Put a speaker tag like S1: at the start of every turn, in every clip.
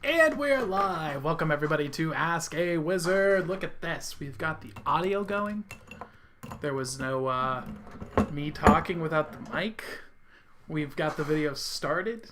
S1: And we're live. Welcome everybody to Ask a Wizard. Look at this. We've got the audio going. There was no me talking without the mic. We've got the video started.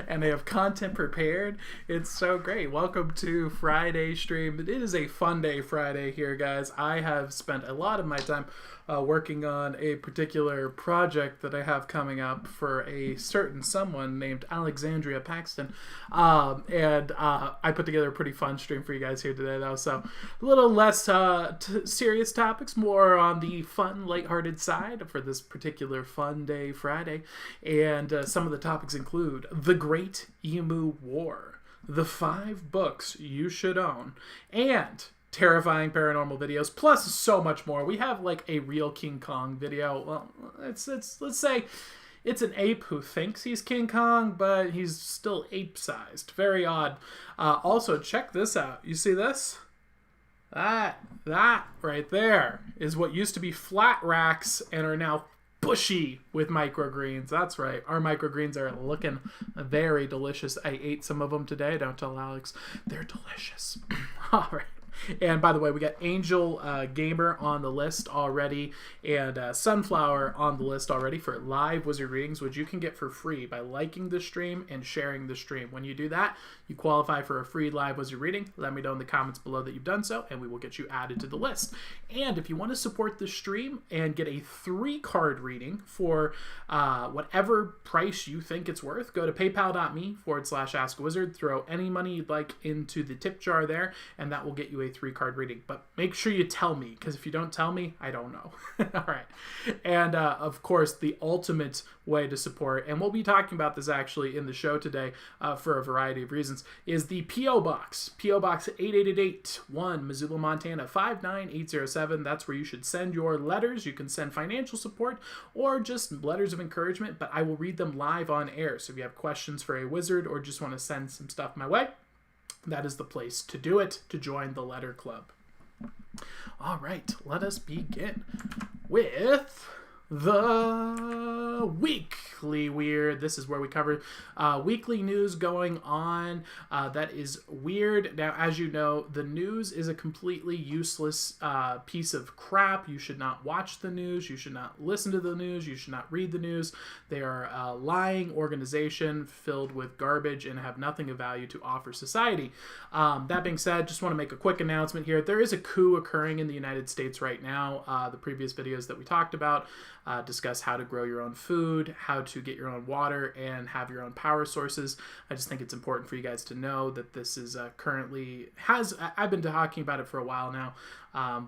S1: And they have content prepared. It's so great. Welcome to Friday stream. It is a fun day Friday here, guys. I have spent a lot of my time working on a particular project that I have coming up for a certain someone named Alexandria Paxton. I put together a pretty fun stream for you guys here today, though. So a little less serious topics, more on the fun, lighthearted side for this particular fun day Friday. And some of the topics include the Great Emu War, the 5 books you should own, and terrifying paranormal videos, plus so much more. We have like a real King Kong video. Well, let's say it's an ape who thinks he's King Kong, but he's still ape-sized. Very odd. Also, check this out. You see this? That right there is what used to be flat racks and are now bushy with microgreens. That's right. Our microgreens are looking very delicious. I ate some of them today. Don't tell Alex. They're delicious. All right. And by the way, we got Angel Gamer on the list already, and Sunflower on the list already for live wizard readings, which you can get for free by liking the stream and sharing the stream. When you do that, you qualify for a free live wizard reading. Let me know in the comments below that you've done so, and we will get you added to the list. And if you want to support the stream and get a 3-card reading for whatever price you think it's worth, go to paypal.me/askawizard. Throw any money you'd like into the tip jar there, and that will get you a 3-card reading. But make sure you tell me, because if you don't tell me, I don't know. All right. And of course, the ultimate way to support, and we'll be talking about this actually in the show today for a variety of reasons, is the P.O. Box. P.O. Box 88881, Missoula, Montana 59807. That's where you should send your letters. You can send financial support or just letters of encouragement, but I will read them live on air. So if you have questions for a wizard or just want to send some stuff my way, that is the place to do it, to join the letter club. All right, let us begin with the Weekly Weird. This is where we cover weekly news going on that is weird. Now, as you know, the news is a completely useless piece of crap. You should not watch the news. You should not listen to the news. You should not read the news. They are a lying organization filled with garbage and have nothing of value to offer society. That being said, just want to make a quick announcement here. There is a coup occurring in the United States right now. The previous videos that we talked about discuss how to grow your own food, how to get your own water, and have your own power sources. I just think it's important for you guys to know that this is I've been talking about it for a while now,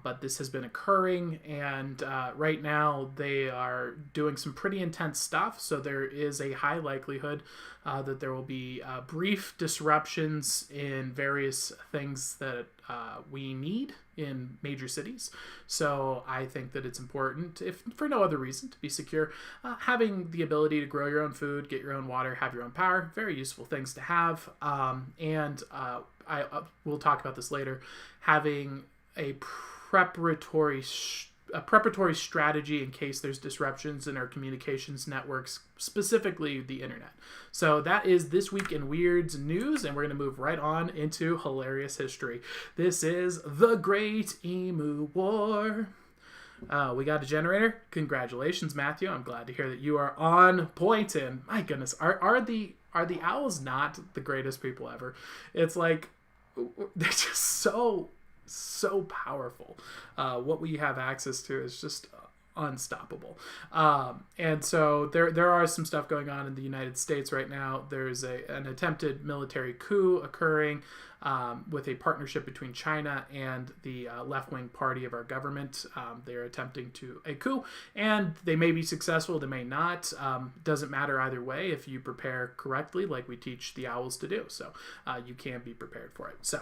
S1: but this has been occurring, and right now they are doing some pretty intense stuff, so there is a high likelihood that there will be brief disruptions in various things that we need in major cities. So I think that it's important, if for no other reason, to be secure. Having the ability to grow your own food, get your own water, have your own power, very useful things to have. We'll talk about this later. Having a preparatory strategy in case there's disruptions in our communications networks, specifically the internet. So that is This Week in Weird's news, and we're going to move right on into hilarious history. This is the Great Emu War. We got a generator. Congratulations, Matthew. I'm glad to hear that you are on point. And my goodness, are the owls not the greatest people ever? It's like they're just so powerful. What we have access to is just unstoppable. And so there are some stuff going on in the United States right now. There's an attempted military coup occurring with a partnership between China and the left-wing party of our government. They're attempting a coup, and they may be successful, they may not. Doesn't matter either way if you prepare correctly, like we teach the owls to do. So you can be prepared for it. So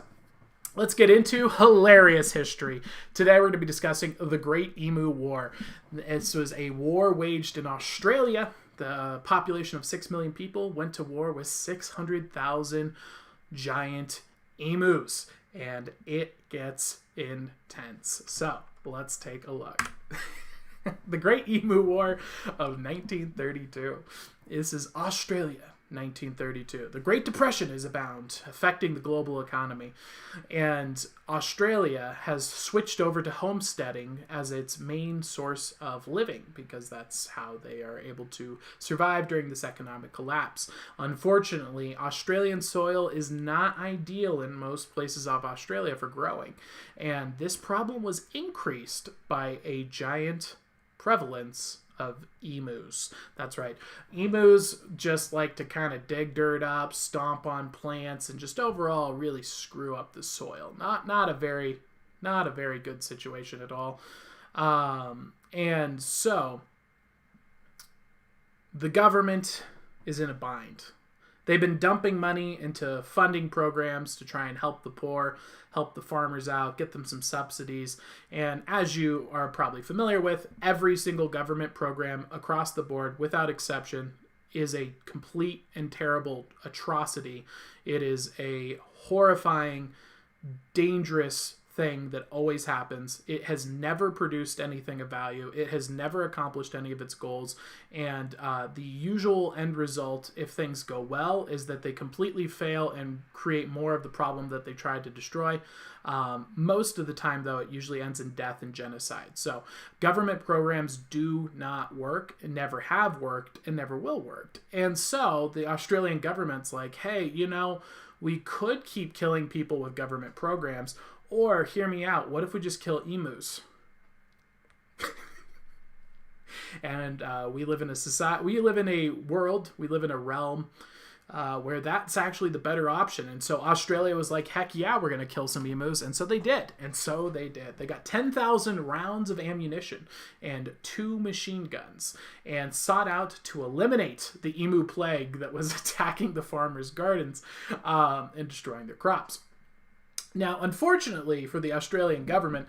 S1: let's get into hilarious history. Today we're going to be discussing the Great Emu War. This was a war waged in Australia. The population of 6 million people went to war with 600,000 giant emus. And it gets intense. So let's take a look. The Great Emu War of 1932. This is Australia. 1932. The Great Depression is abound, affecting the global economy. And Australia has switched over to homesteading as its main source of living because that's how they are able to survive during this economic collapse. Unfortunately, Australian soil is not ideal in most places of Australia for growing. And this problem was increased by a giant prevalence of emus. That's right. Emus just like to kind of dig dirt up, stomp on plants, and just overall really screw up the soil. Not a very good situation at all. And so the government is in a bind. They've been dumping money into funding programs to try and help the poor, help the farmers out, get them some subsidies. And as you are probably familiar with, every single government program across the board, without exception, is a complete and terrible atrocity. It is a horrifying, dangerous thing that always happens. It has never produced anything of value. It has never accomplished any of its goals. And the usual end result, if things go well, is that they completely fail and create more of the problem that they tried to destroy. Most of the time, though, it usually ends in death and genocide. So government programs do not work, and never have worked, and never will work. And so the Australian government's like, hey, we could keep killing people with government programs, or, hear me out, what if we just kill emus? And we live in a society, we live in a world, we live in a realm where that's actually the better option. And so Australia was like, heck yeah, we're going to kill some emus. And so they did. They got 10,000 rounds of ammunition and 2 machine guns and sought out to eliminate the emu plague that was attacking the farmers' gardens and destroying their crops. Now, unfortunately for the Australian government,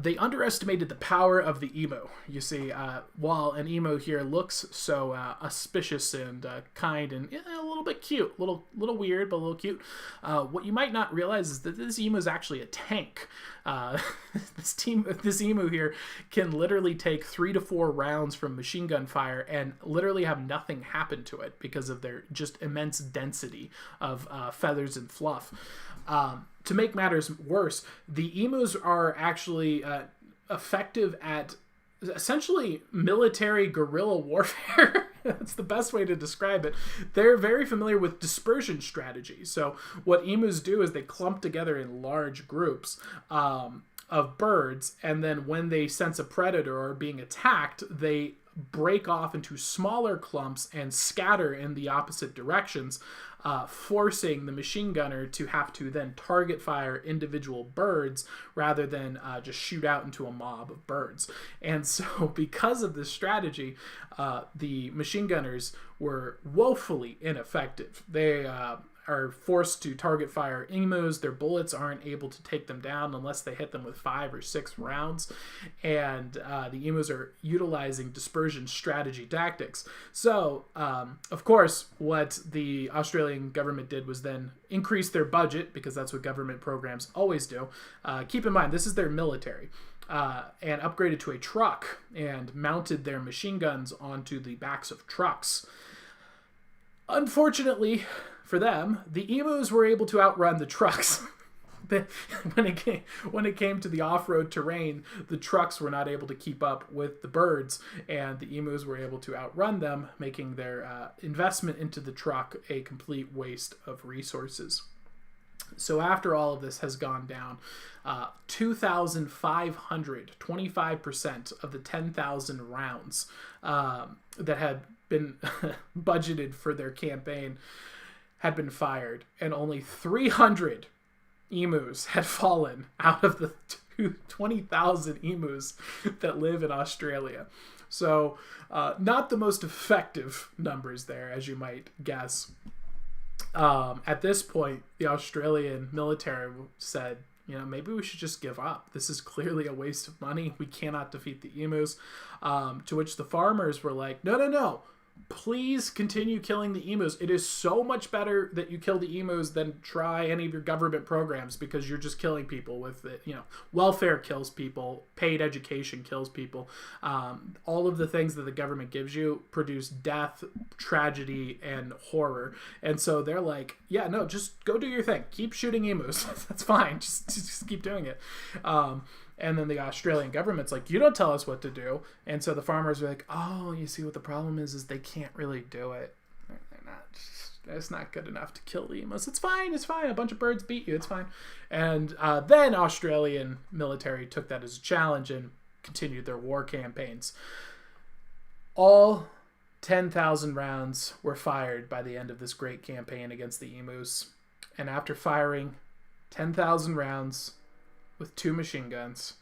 S1: they underestimated the power of the emu. You see, while an emu here looks so auspicious and kind and a little bit cute, little weird, but a little cute, what you might not realize is that this emu is actually a tank. This emu here can literally take 3 to 4 rounds from machine gun fire and literally have nothing happen to it because of their just immense density of feathers and fluff. To make matters worse, the emus are actually effective at essentially military guerrilla warfare. That's the best way to describe it. They're very familiar with dispersion strategy. So what emus do is they clump together in large groups of birds, and then when they sense a predator or being attacked, they break off into smaller clumps and scatter in the opposite directions, forcing the machine gunner to have to then target fire individual birds rather than just shoot out into a mob of birds. And so because of this strategy, the machine gunners were woefully ineffective. They are forced to target fire emus. Their bullets aren't able to take them down unless they hit them with 5 or 6 rounds. And the emus are utilizing dispersion strategy tactics. So, of course, what the Australian government did was then increase their budget, because that's what government programs always do. Keep in mind, this is their military. And upgraded to a truck and mounted their machine guns onto the backs of trucks. Unfortunately for them, the emus were able to outrun the trucks. When it came to the off-road terrain, the trucks were not able to keep up with the birds, and the emus were able to outrun them, making their investment into the truck a complete waste of resources. So after all of this has gone down, 2,500, 25% of the 10,000 rounds that had been budgeted for their campaign had been fired, and only 300 emus had fallen out of the 20,000 emus that live in Australia. So not the most effective numbers there, as you might guess. At this point, the Australian military said, maybe we should just give up. This is clearly a waste of money. We cannot defeat the emus. To which the farmers were like, no. please continue killing the emus. It is so much better that you kill the emus than try any of your government programs, because you're just killing people with it. Welfare kills people, paid education kills people. All of the things that the government gives you produce death, tragedy, and horror. And so they're like, yeah, no, just go do your thing. Keep shooting emus. That's fine. Just keep doing it. And then the Australian government's like, you don't tell us what to do. And so the farmers are like, oh, you see what the problem is they can't really do it. It's not good enough to kill the emus. It's fine. A bunch of birds beat you. It's fine. And then Australian military took that as a challenge and continued their war campaigns. All 10,000 rounds were fired by the end of this great campaign against the emus. And after firing 10,000 rounds with 2 machine guns,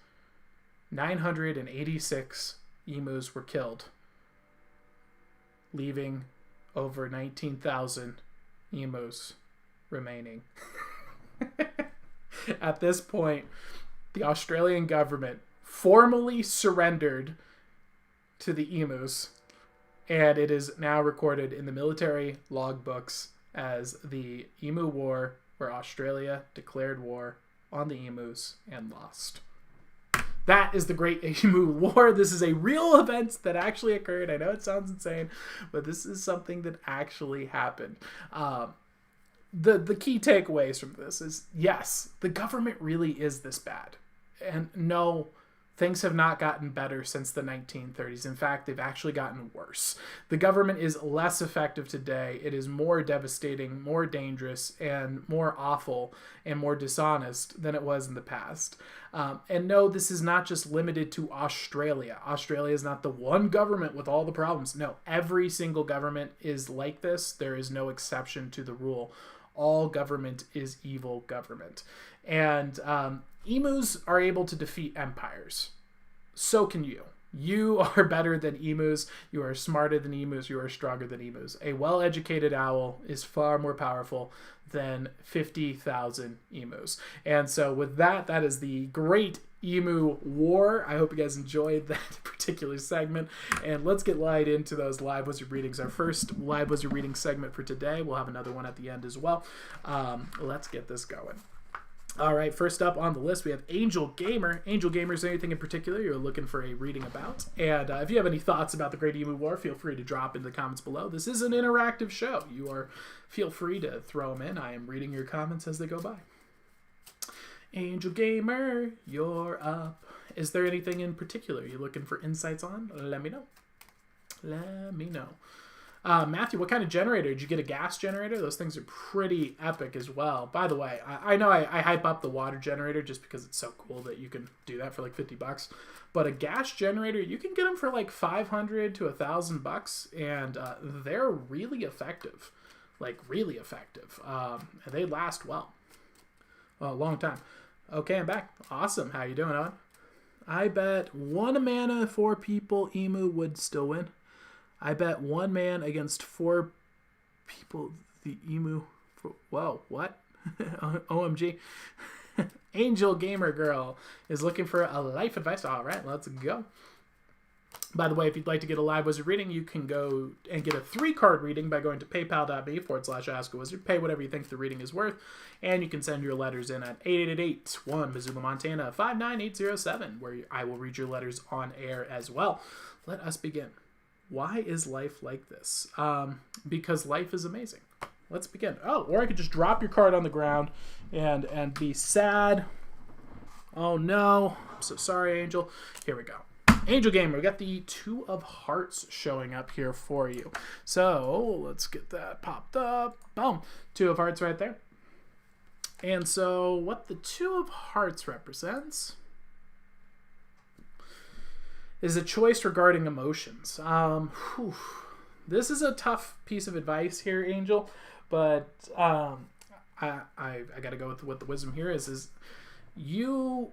S1: 986 emus were killed, leaving over 19,000 emus remaining. At this point, the Australian government formally surrendered to the emus, and it is now recorded in the military logbooks as the Emu War, where Australia declared war on the emus and lost. That is the Great Emu War. This is a real event that actually occurred. I know it sounds insane, but this is something that actually happened. The key takeaways from this is, yes, the government really is this bad. And no, things have not gotten better since the 1930s. In fact, they've actually gotten worse. The government is less effective today. It is more devastating, more dangerous, and more awful and more dishonest than it was in the past. And no, this is not just limited to Australia. Australia is not the one government with all the problems. No, every single government is like this. There is no exception to the rule. All government is evil government. And emus are able to defeat empires. So can you. You are better than emus. You are smarter than emus. You are stronger than emus. A well-educated owl is far more powerful than 50,000 emus. And so with that, that is the Great Emu War. I hope you guys enjoyed that particular segment. And let's get right into those live wizard readings. Our first live wizard reading segment for today. We'll have another one at the end as well. Let's get this going. All right, first up on the list, we have Angel Gamer. Angel Gamer, is there anything in particular you're looking for a reading about? And if you have any thoughts about the Great Emu War, feel free to drop in the comments below. This is an interactive show. Feel free to throw them in. I am reading your comments as they go by. Angel Gamer, you're up. Is there anything in particular you're looking for insights on? Let me know. Matthew, what kind of generator? Did you get a gas generator? Those things are pretty epic as well. By the way, I know I hype up the water generator just because it's so cool that you can do that for like $50. But a gas generator, you can get them for like $500 to $1,000, and they're really effective. Like really effective. And they last well. A long time. Okay, I'm back. Awesome. How you doing, Owen? I bet 1 mana 4 people Emu would still win. I bet 1 man against 4 people the emu. Whoa, what? OMG. Angel Gamer Girl is looking for a life advice. All right, let's go. By the way, if you'd like to get a live wizard reading, you can go and get a 3-card reading by going to paypal.me/askawizard. Pay whatever you think the reading is worth, and you can send your letters in at 888-1 Missoula, Montana 59807, where I will read your letters on air as well. Let us begin. Why is life like this? Because life is amazing. Let's begin. Oh, or I could just drop your card on the ground and be sad. Oh no. I'm so sorry, Angel. Here we go. Angel Gamer, we got the 2 of Hearts showing up here for you. So let's get that popped up. Boom. 2 of Hearts right there. And so what the 2 of Hearts represents is a choice regarding emotions. This is a tough piece of advice here, Angel, but I got to go with what the wisdom here is you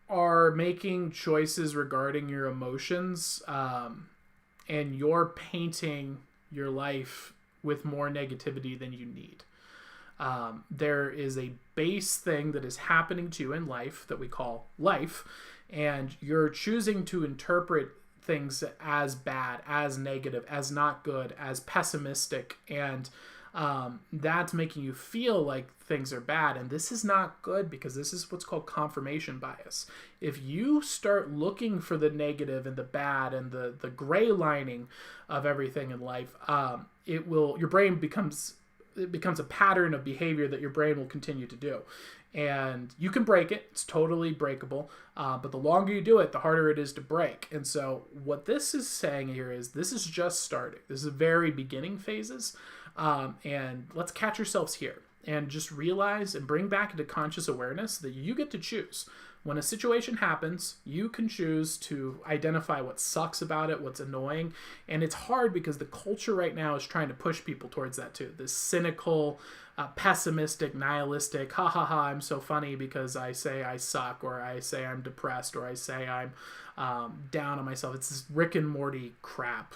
S1: are making choices regarding your emotions, and you're painting your life with more negativity than you need. There is a base thing that is happening to you in life that we call life, and you're choosing to interpret things as bad, as negative, as not good, as pessimistic, and that's making you feel like things are bad. And this is not good, because this is what's called confirmation bias. If you start looking for the negative and the bad and the gray lining of everything in life, your brain becomes a pattern of behavior that your brain will continue to do. And you can break it. It's totally breakable. But the longer you do it, the harder it is to break. And so what this is saying here is this is just starting. This is very beginning phases. And let's catch ourselves here and just realize and bring back into conscious awareness that you get to choose. When a situation happens, you can choose to identify what sucks about it, what's annoying. And it's hard because the culture right now is trying to push people towards that too. This cynical, pessimistic, nihilistic, ha ha ha, I'm so funny because I say I suck, or I say I'm depressed, or I say I'm down on myself. It's this Rick and Morty crap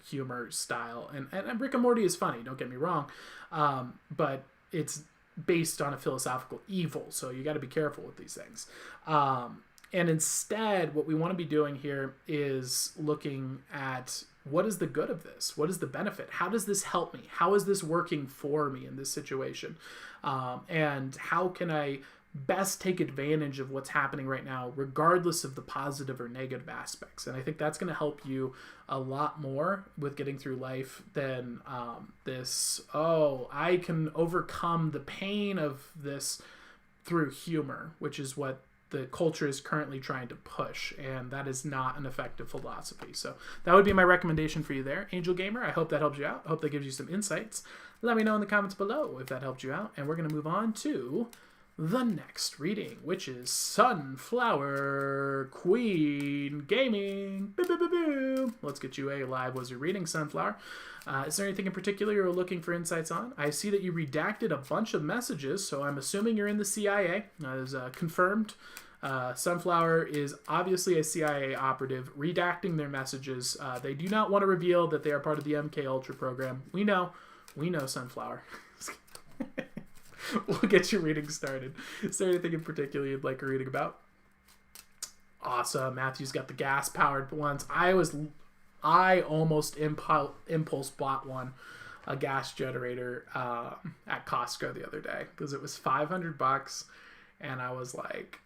S1: humor style. And Rick and Morty is funny, don't get me wrong. But it's based on a philosophical evil, so you got to be careful with these things. And instead, what we want to be doing here is looking at what is the good of this? What is the benefit? How does this help me? How is this working for me in this situation? And how can I best take advantage of what's happening right now, regardless of the positive or negative aspects? And I think that's going to help you a lot more with getting through life than I can overcome the pain of this through humor, which is what the culture is currently trying to push, and that is not an effective philosophy. So that would be my recommendation for you there, Angel Gamer. I hope that helps you out. I hope that gives you some insights. Let me know in the comments below if that helped you out, and we're going to move on to the next reading, which is Sunflower Queen Gaming. Boo, boo, boo, boo. Let's get you a live wizard reading, Sunflower. Is there anything in particular you're looking for insights on? I see that you redacted a bunch of messages, so I'm assuming you're in the CIA. That is confirmed. Sunflower is obviously a CIA operative redacting their messages. They do not want to reveal that they are part of the MK Ultra program. We know, Sunflower. We'll get your reading started. Is there anything in particular you'd like a reading about? Awesome. Matthew's got the gas-powered ones. I almost impulse bought one, a gas generator, at Costco the other day because it was $500, and I was like,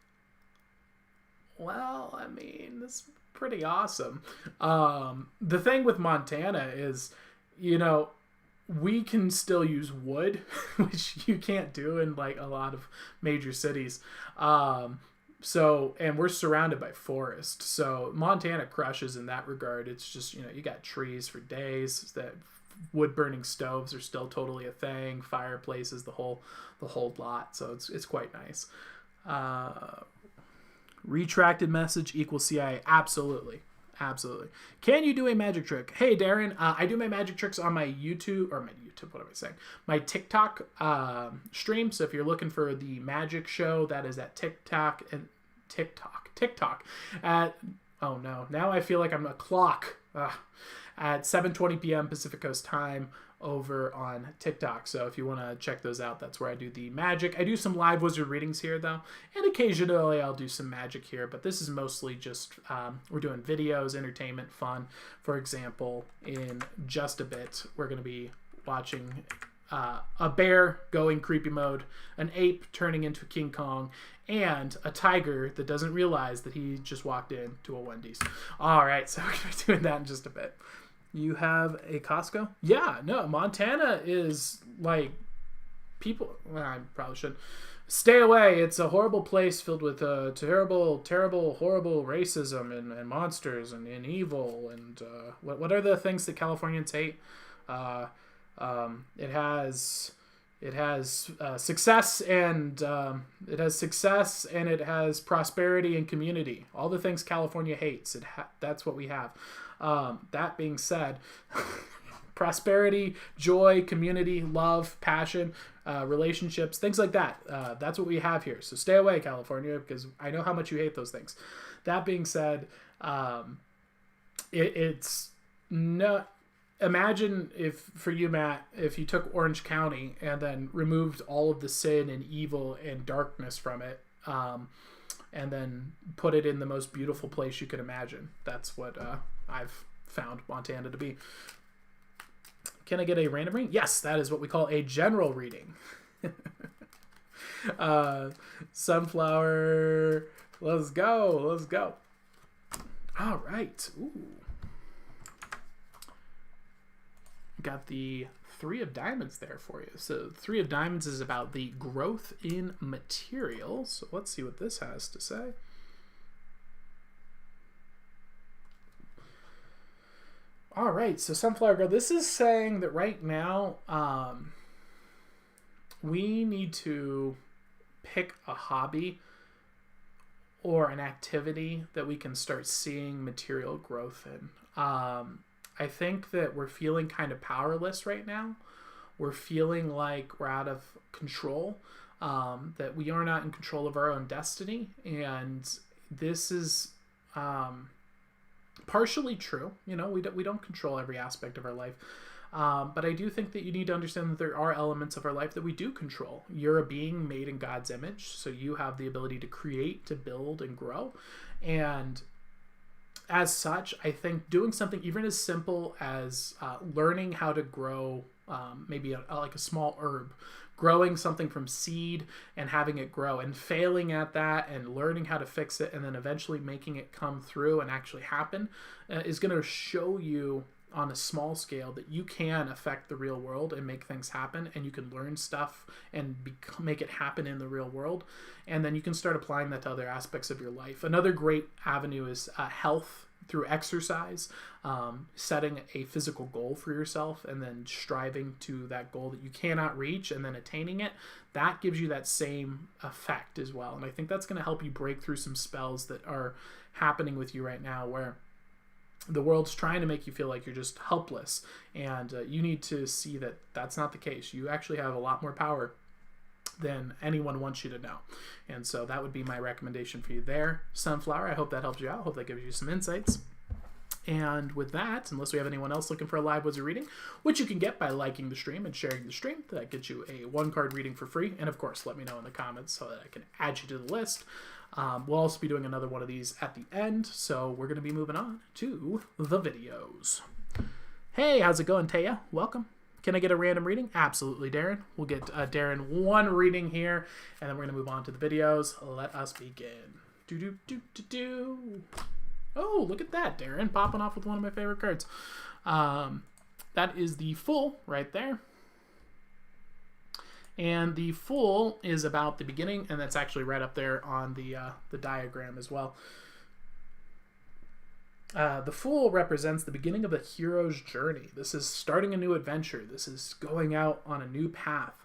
S1: well, I mean, this is pretty awesome. The thing with Montana is, we can still use wood, which you can't do in like a lot of major cities. And we're surrounded by forest. So Montana crushes in that regard. It's just, you got trees for days. That wood burning stoves are still totally a thing. Fireplaces, the whole lot. So it's quite nice. Retracted message equals CIA. Absolutely. Can you do a magic trick? Hey, Darren, I do my magic tricks on my YouTube, what am I saying? My TikTok stream. So if you're looking for the magic show, that is at TikTok at, oh no, now I feel like I'm a clock, at 7:20 p.m. Pacific Coast time over on TikTok. So if you want to check those out, that's where I do the magic. I do some live wizard readings here though, and occasionally I'll do some magic here, but this is mostly just we're doing videos, entertainment, fun. For example, in just a bit we're going to be watching a bear going creepy mode, an ape turning into King Kong, and a tiger that doesn't realize that he just walked into a Wendy's. All right, so we're going to be doing that in just a bit. You have a Costco? Yeah, no, Montana is like I probably should stay away. It's a horrible place filled with terrible, horrible racism and monsters and evil. And what are the things that Californians hate? It has success and it has prosperity and community. All the things California hates. That's what we have. That being said, prosperity, joy, community, love, passion, relationships, things like that. That's what we have here. So stay away, California, because I know how much you hate those things. That being said, it's not. Imagine for you, Matt, if you took Orange County and then removed all of the sin and evil and darkness from it. and then put it in the most beautiful place you can imagine. That's what I've found Montana to be. Can I get a random reading? Yes, that is what we call a general reading. Sunflower, let's go. All right. Ooh. Got the Three of Diamonds there for you. So Three of Diamonds is about the growth in material. So let's see what this has to say. All right, so Sunflower Girl, this is saying that right now we need to pick a hobby or an activity that we can start seeing material growth in. I think that we're feeling kind of powerless right now. We're feeling like we're out of control, that we are not in control of our own destiny. And this is partially true. You know, we don't control every aspect of our life. But I do think that you need to understand that there are elements of our life that we do control. You're a being made in God's image, so you have the ability to create, to build, and grow. And as such, I think doing something even as simple as learning how to grow maybe like a small herb, growing something from seed and having it grow and failing at that and learning how to fix it and then eventually making it come through and actually happen is going to show you on a small scale that you can affect the real world and make things happen, and you can learn stuff and make it happen in the real world, and then you can start applying that to other aspects of your life. Another great avenue is health through exercise, setting a physical goal for yourself and then striving to that goal that you cannot reach and then attaining it. That gives you that same effect as well, and I think that's going to help you break through some spells that are happening with you right now where the world's trying to make you feel like you're just helpless, and you need to see that that's not the case. You actually have a lot more power than anyone wants you to know. And so that would be my recommendation for you there, Sunflower. I hope that helps you out. I hope that gives you some insights. And with that, unless we have anyone else looking for a live wizard reading, which you can get by liking the stream and sharing the stream, that gets you a 1-card reading for free. And of course, let me know in the comments so that I can add you to the list. We'll also be doing another one of these at the end, so we're going to be moving on to the videos. Hey, how's it going, Taya? Welcome. Can I get a random reading? Absolutely, Darren. We'll get Darren one reading here, and then we're going to move on to the videos. Let us begin. Oh, look at that, Darren, popping off with one of my favorite cards. That is the Fool right there. And the Fool is about the beginning, and that's actually right up there on the diagram as well. The Fool represents the beginning of a hero's journey. This is starting a new adventure. This is going out on a new path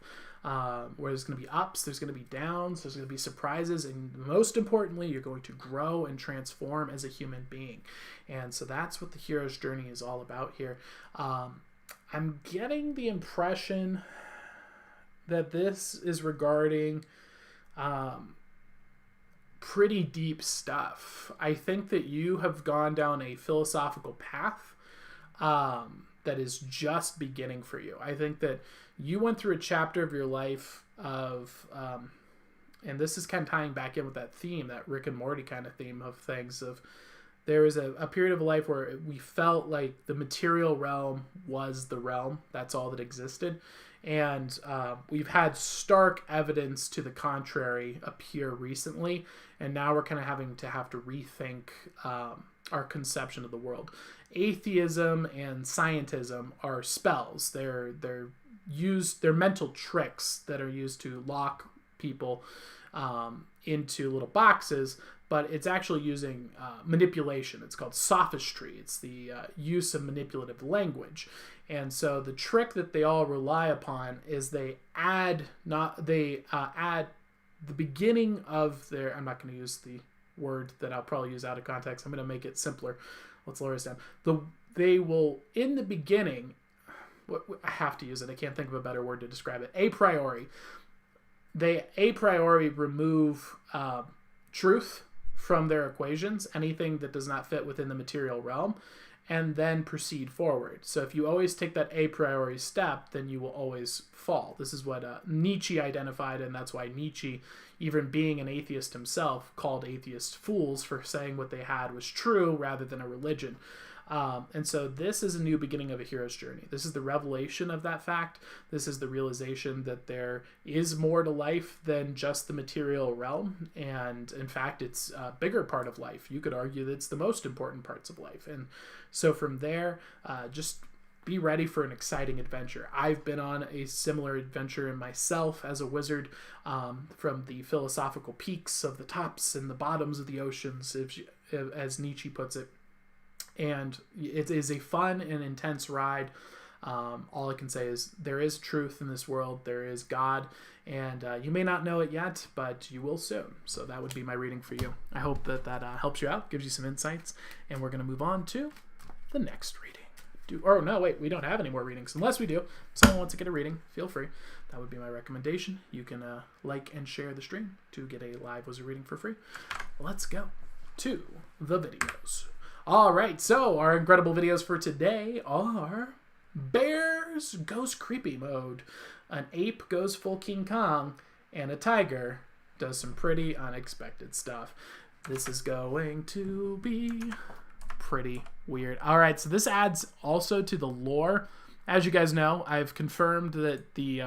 S1: where there's going to be ups, there's going to be downs, there's going to be surprises, and most importantly, you're going to grow and transform as a human being. And so that's what the hero's journey is all about here. I'm getting the impression that this is regarding pretty deep stuff. I think that you have gone down a philosophical path that is just beginning for you. I think that you went through a chapter of your life of, and this is kind of tying back in with that theme, that Rick and Morty kind of theme of things, of there was a period of life where we felt like the material realm was the realm. That's all that existed. And we've had stark evidence to the contrary appear recently, and now we're kind of having to rethink our conception of the world. Atheism and scientism are spells. They're mental tricks that are used to lock people into little boxes, but it's actually using manipulation. It's called sophistry. It's the use of manipulative language. And so the trick that they all rely upon is they add the beginning of their, I'm not going to use the word that I'll probably use out of context. I'm going to make it simpler. Let's lower this down. They will, in the beginning, I have to use it. I can't think of a better word to describe it. A priori, they remove truth from their equations, anything that does not fit within the material realm, and then proceed forward. So if you always take that a priori step, then you will always fall. This is what Nietzsche identified, and that's why Nietzsche, even being an atheist himself, called atheists fools for saying what they had was true rather than a religion. And so this is a new beginning of a hero's journey. This is the revelation of that fact. This is the realization that there is more to life than just the material realm. And in fact, it's a bigger part of life. You could argue that it's the most important parts of life. And so from there, just be ready for an exciting adventure. I've been on a similar adventure in myself as a wizard, from the philosophical peaks of the tops and the bottoms of the oceans, as Nietzsche puts it. And it is a fun and intense ride. All I can say is there is truth in this world. There is God, and you may not know it yet, but you will soon. So that would be my reading for you. I hope that helps you out, gives you some insights, and we're going to move on to the next reading. We don't have any more readings. Unless we do. If someone wants to get a reading, feel free. That would be my recommendation. You can like and share the stream to get a live wizard reading for free. Let's go to the videos. All right, so our incredible videos for today are Bears goes creepy mode, an ape goes full King Kong, and a tiger does some pretty unexpected stuff. This is going to be pretty weird. All right, so this adds also to the lore. As you guys know, I've confirmed that the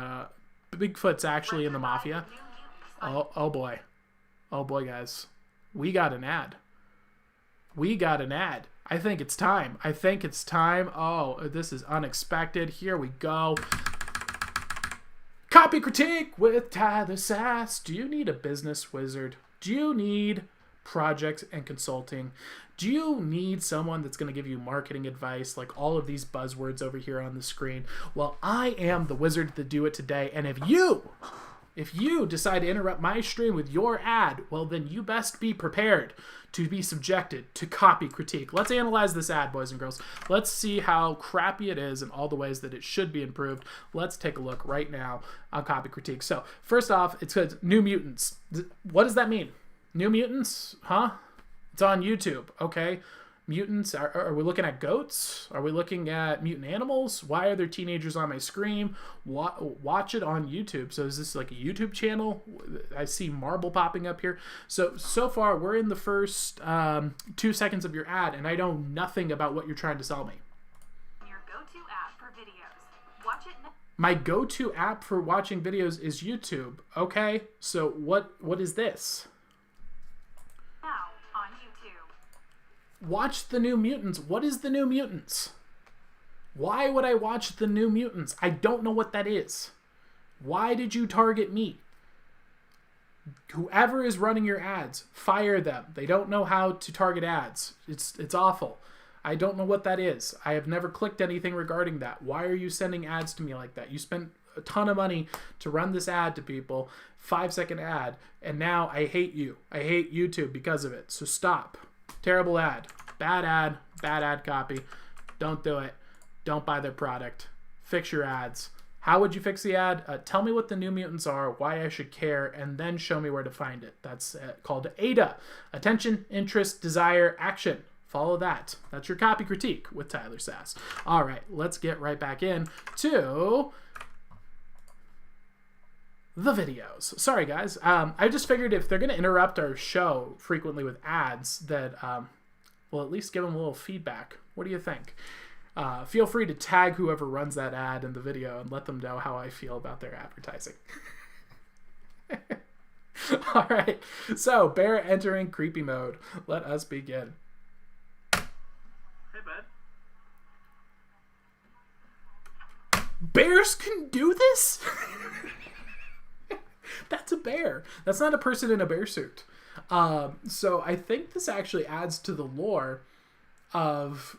S1: Bigfoot's actually in the Mafia. Oh boy. Oh boy, guys. We got an ad. I think it's time. Oh, this is unexpected. Here we go. Copy critique with Tyler Sass. Do you need a business wizard? Do you need projects and consulting? Do you need someone that's going to give you marketing advice like all of these buzzwords over here on the screen? Well, I am the wizard to do it today. And if you decide to interrupt my stream with your ad, well, then you best be prepared to be subjected to copy critique. Let's analyze this ad, boys and girls. Let's see how crappy it is and all the ways that it should be improved. Let's take a look right now on copy critique. So first off, it says New Mutants. What does that mean? New Mutants? Huh? It's on YouTube. Okay. Mutants, are we looking at goats? Are we looking at mutant animals? Why are there teenagers on my screen? Watch it on YouTube. So is this like a YouTube channel? I see marble popping up here. So far we're in the first 2 seconds of your ad, and I know nothing about what you're trying to sell me.
S2: Your go-to app for videos. Watch it now.
S1: My go-to app for watching videos is YouTube. Okay, so what is this? Watch the New Mutants. What is the New Mutants? Why would I watch the New Mutants? I don't know what that is. Why did you target me? Whoever is running your ads, fire them. They don't know how to target ads. It's awful. I don't know what that is. I have never clicked anything regarding that. Why are you sending ads to me like that? You spent a ton of money to run this ad to people, 5-second ad, and now I hate you. I hate YouTube because of it. So stop. Terrible ad. Bad ad copy. Don't do it. Don't buy their product. Fix your ads. How would you fix the ad? Tell me what the New Mutants are, why I should care, and then show me where to find it. That's called ADA. Attention, interest, desire, action. Follow that. That's your copy critique with Tyler Sass. All right, let's get right back in to the videos. Sorry, guys. I just figured if they're going to interrupt our show frequently with ads, that we'll at least give them a little feedback. What do you think? Feel free to tag whoever runs that ad in the video and let them know how I feel about their advertising. All right. So, bear entering creepy mode. Let us begin.
S3: Hey, bud.
S1: Bears can do this? That's a bear. That's not a person in a bear suit. So I think this actually adds to the lore of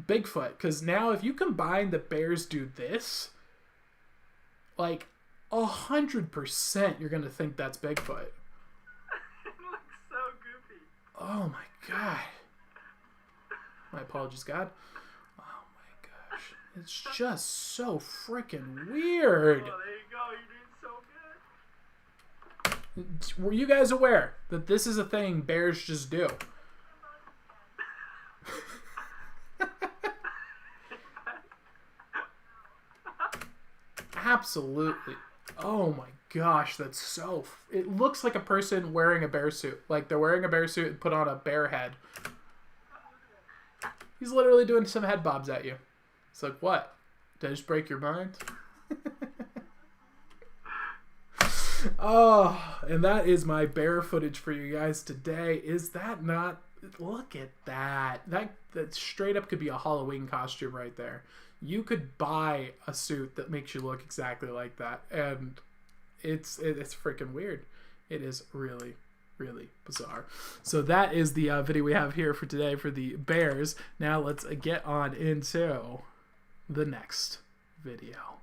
S1: Bigfoot, because now if you combine the bears do this, like 100% you're gonna think that's Bigfoot.
S3: It looks so goofy.
S1: Oh my god. My apologies, God. Oh my gosh. It's just so freaking weird.
S3: Oh, there you go. You're doing so good.
S1: Were you guys aware that this is a thing bears just do? Absolutely. Oh my gosh, that's so... It looks like a person wearing a bear suit. Like they're wearing a bear suit and put on a bear head. He's literally doing some head bobs at you. It's like, what? Did I just break your mind? Oh, and that is my bear footage for you guys today. Is that not... Look at that. That straight up could be a Halloween costume right there. You could buy a suit that makes you look exactly like that, and it's freaking weird. It is really, really bizarre. So that is the video we have here for today for the bears. Now let's get on into the next video.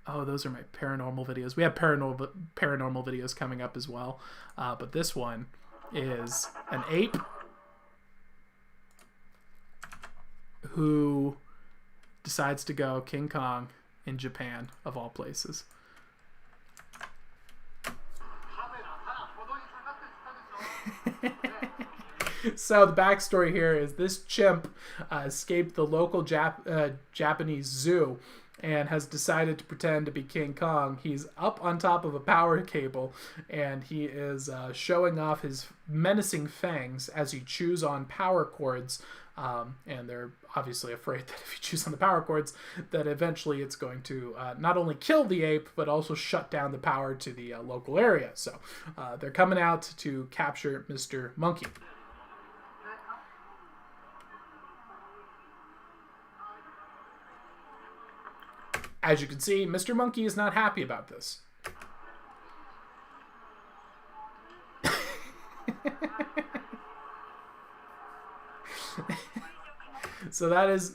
S1: Oh, those are my paranormal videos. We have paranormal videos coming up as well, but this one is an ape who decides to go King Kong in Japan, of all places. So the backstory here is this chimp escaped the local Japanese zoo and has decided to pretend to be King Kong. He's up on top of a power cable, and he is showing off his menacing fangs as he chews on power cords. And they're obviously afraid that if you chews on the power cords, that eventually it's going to not only kill the ape, but also shut down the power to the local area. So they're coming out to capture Mr. Monkey. As you can see, Mr. Monkey is not happy about this. So that is,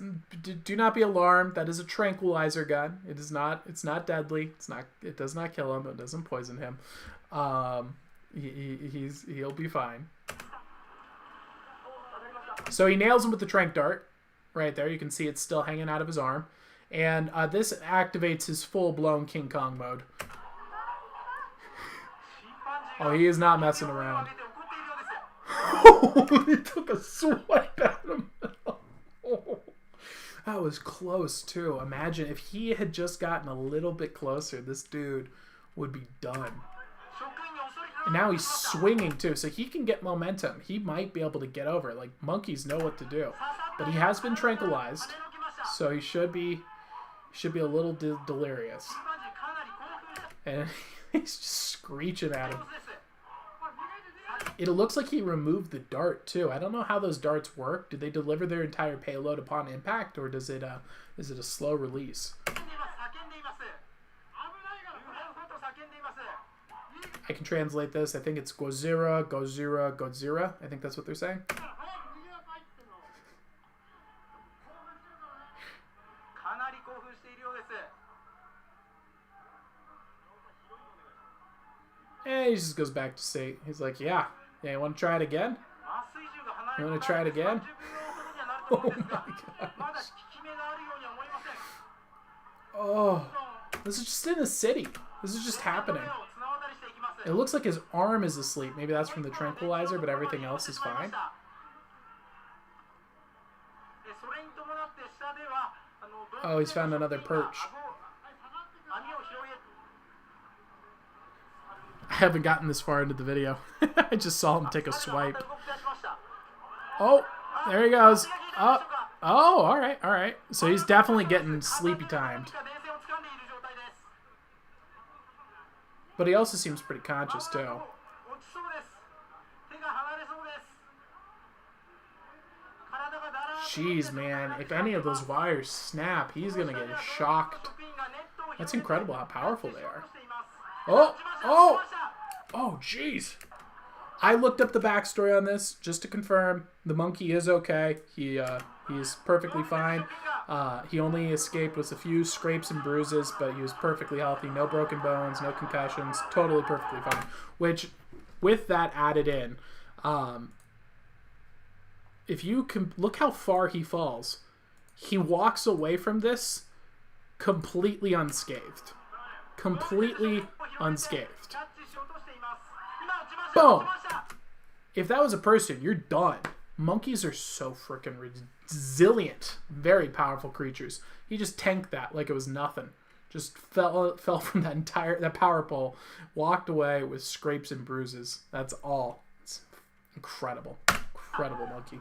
S1: do not be alarmed. That is a tranquilizer gun. It's not deadly. It does not kill him. It doesn't poison him. He'll be fine. So he nails him with the tranq dart. Right there. You can see it's still hanging out of his arm. And this activates his full-blown King Kong mode. Oh, he is not messing around. Oh, he took a swipe at him. Oh, that was close, too. Imagine if he had just gotten a little bit closer, this dude would be done. And now he's swinging, too, so he can get momentum. He might be able to get over. Like, monkeys know what to do. But he has been tranquilized, so he should be a little delirious. And he's just screeching at him. It looks like he removed the dart too. I don't know how those darts work. Do they deliver their entire payload upon impact, or is it a slow release? I can translate this. I think it's Gozira, Gozira, Gozira. I think that's what they're saying. And he just goes back to state. He's like, yeah, you want to try it again? You want to try it again? Oh my gosh. Oh, this is just in the city. This is just happening. It looks like his arm is asleep. Maybe that's from the tranquilizer, but everything else is fine. Oh, he's found another perch. I haven't gotten this far into the video. I just saw him take a swipe. Oh, there he goes. Oh, all right, all right. So he's definitely getting sleepy timed. But he also seems pretty conscious, too. Jeez, man. If any of those wires snap, he's going to get shocked. That's incredible how powerful they are. Oh, oh, oh, jeez. I looked up the backstory on this just to confirm. The monkey is okay. He's perfectly fine. He only escaped with a few scrapes and bruises, but he was perfectly healthy. No broken bones, no concussions. Totally perfectly fine. Which, with that added in, if you can look how far he falls, he walks away from this completely unscathed. Completely unscathed. Boom! If that was a person, you're done. Monkeys are so freaking resilient. Very powerful creatures. He just tanked that like it was nothing. Just fell from that power pole, walked away with scrapes and bruises. That's all. It's incredible. Incredible monkey.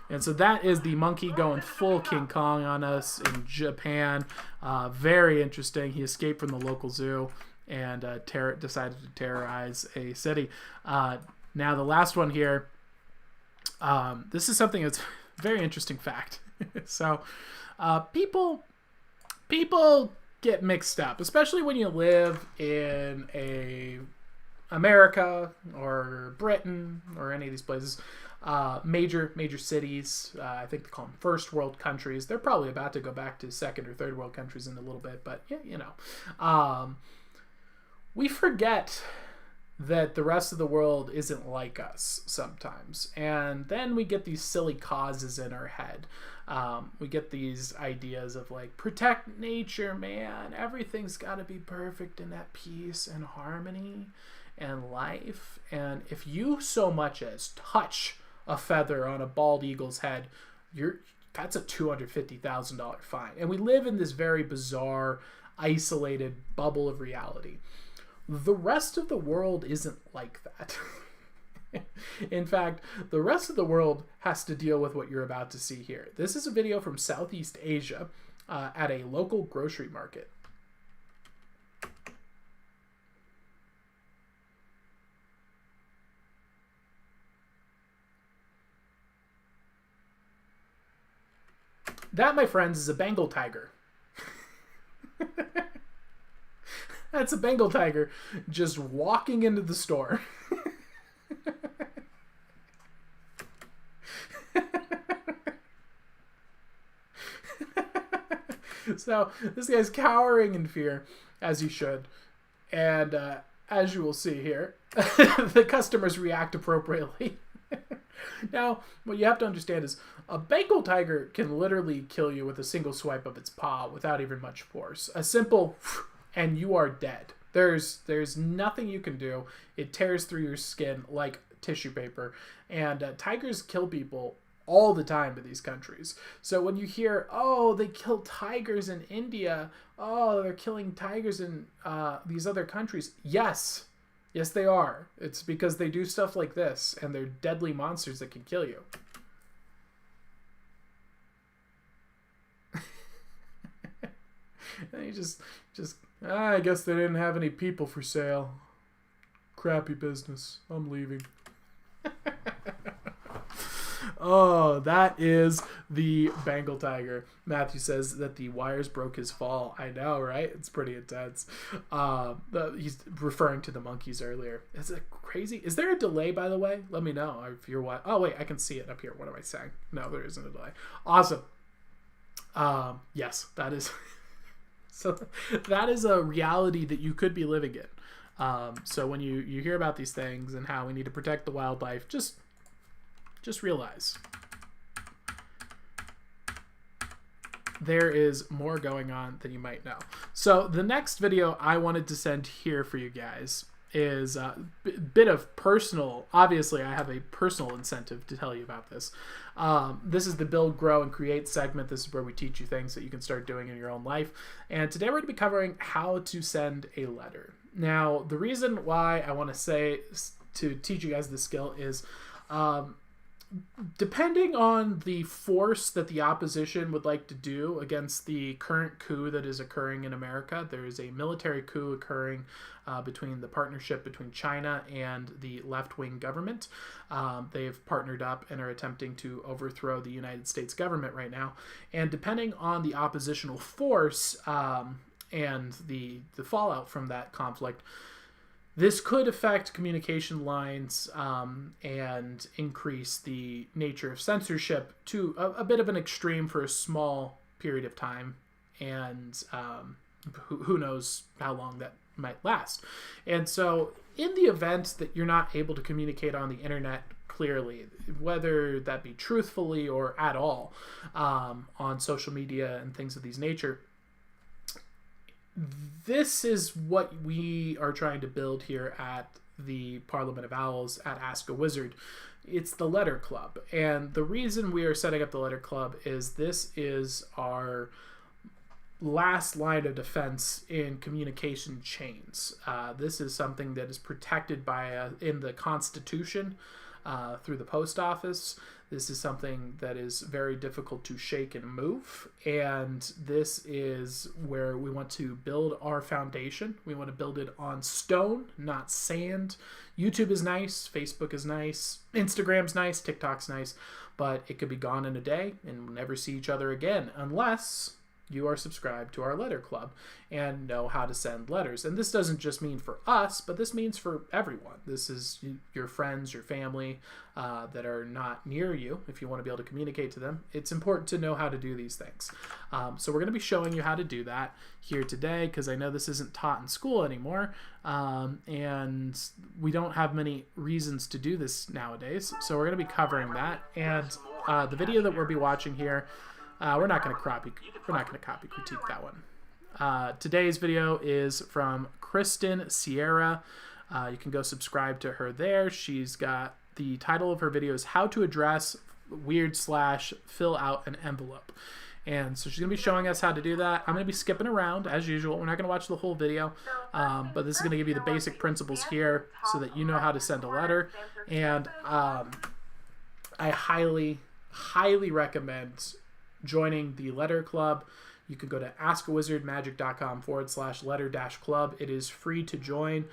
S1: And so that is the monkey going full King Kong on us in Japan. Very interesting. He escaped from the local zoo and decided to terrorize a city. Now the last one here. This is something that's very interesting fact. So people get mixed up, especially when you live in America or Britain or any of these places. Major cities. I think they call them first world countries. They're probably about to go back to second or third world countries in a little bit, but yeah, you know. We forget that the rest of the world isn't like us sometimes. And then we get these silly causes in our head. We get these ideas of like, protect nature, man. Everything's got to be perfect and at peace and harmony and life. And if you so much as touch a feather on a bald eagle's head, that's a $250,000 fine. And we live in this very bizarre, isolated bubble of reality. The rest of the world isn't like that. In fact, the rest of the world has to deal with what you're about to see here. This is a video from Southeast Asia at a local grocery market. That, my friends, is a Bengal tiger. That's a Bengal tiger just walking into the store. So this guy's cowering in fear, as he should. And as you will see here, the customers react appropriately. Now, what you have to understand is a Bengal tiger can literally kill you with a single swipe of its paw without even much force. A simple and you are dead. There's nothing you can do. It tears through your skin like tissue paper. And tigers kill people all the time in these countries. So when you hear, oh, they kill tigers in India, oh, they're killing tigers in these other countries. Yes, they are. It's because they do stuff like this, and they're deadly monsters that can kill you. And you just I guess they didn't have any people for sale. Crappy business. I'm leaving. Oh, that is the Bengal tiger. Matthew says that the wires broke his fall. I know, right? It's pretty intense. He's referring to the monkeys earlier. Is it crazy? Is there a delay, by the way? Let me know if you're what. Oh, wait, I can see it up here. What am I saying? No, there isn't a delay. Awesome. Yes, that is... So that is a reality that you could be living in. So when you hear about these things and how we need to protect the wildlife, just realize there is more going on than you might know. So the next video I wanted to send here for you guys is a bit of personal, obviously I have a personal incentive to tell you about this. This is the Build, Grow, and Create segment. This is where we teach you things that you can start doing in your own life. And today we're going to be covering how to send a letter. Now, the reason why I want to teach you guys this skill is depending on the force that the opposition would like to do against the current coup that is occurring in America, there is a military coup occurring between the partnership between China and the left-wing government. They've partnered up and are attempting to overthrow the United States government right now. And depending on the oppositional force and the fallout from that conflict, this could affect communication lines and increase the nature of censorship to a bit of an extreme for a small period of time. And who knows how long that might last. And so in the event that you're not able to communicate on the internet clearly, whether that be truthfully or at all on social media and things of these nature, this is what we are trying to build here at the Parliament of Owls at Ask a Wizard. It's the Letter Club. And the reason we are setting up the Letter Club is this is our last line of defense in communication chains. This is something that is protected by in the Constitution through the post office. This is something that is very difficult to shake and move, and this is where we want to build our foundation. We want to build it on stone, not sand. YouTube is nice, Facebook is nice, Instagram's nice, TikTok's nice, but it could be gone in a day and we'll never see each other again unless you are subscribed to our letter club and know how to send letters. And this doesn't just mean for us, but this means for everyone. This is your friends, your family that are not near you. If you want to be able to communicate to them, it's important to know how to do these things. So we're going to be showing you how to do that here today, because I know this isn't taught in school anymore. And we don't have many reasons to do this nowadays. So we're going to be covering that. And the video that we'll be watching here, we're not going to copy critique that one. Today's video is from Kristen Sierra. You can go subscribe to her there. She's got the title of her video is How to Address / Fill Out an Envelope. And so she's going to be showing us how to do that. I'm going to be skipping around as usual. We're not going to watch the whole video, but this is going to give you the basic principles here so that you know how to send a letter. And I highly recommend joining the letter club. You can go to askawizardmagic.com / letter-club. It is free to join,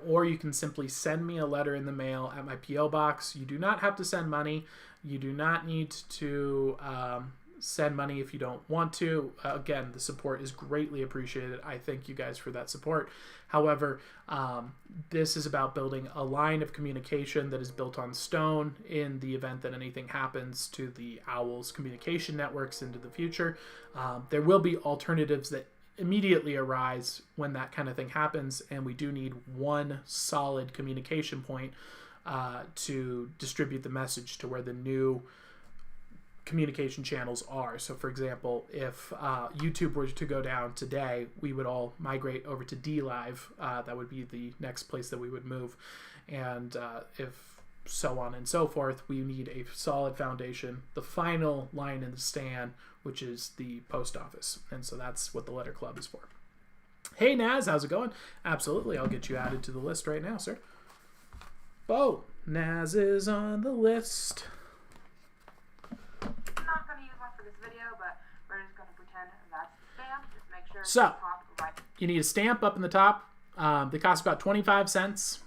S1: or you can simply send me a letter in the mail at my P.O. box. You do not have to send money. You do not need to send money if you don't want to. Again, the support is greatly appreciated. I thank you guys for that support. However, this is about building a line of communication that is built on stone in the event that anything happens to the Owls communication networks into the future. There will be alternatives that immediately arise when that kind of thing happens, and we do need one solid communication point to distribute the message to where the new communication channels are. So for example, if YouTube were to go down today, we would all migrate over to DLive. That would be the next place that we would move. And if so on and so forth, we need a solid foundation, the final line in the stand, which is the post office. And so that's what the letter club is for. Hey Naz, how's it going? Absolutely, I'll get you added to the list right now, sir. Bo, Naz is on the list.
S3: Not going to use one for this video, but we're just going to pretend that's the stamp. Just make sure
S1: So,
S3: it's top right.
S1: you need a stamp up in the top. They cost about 25 cents.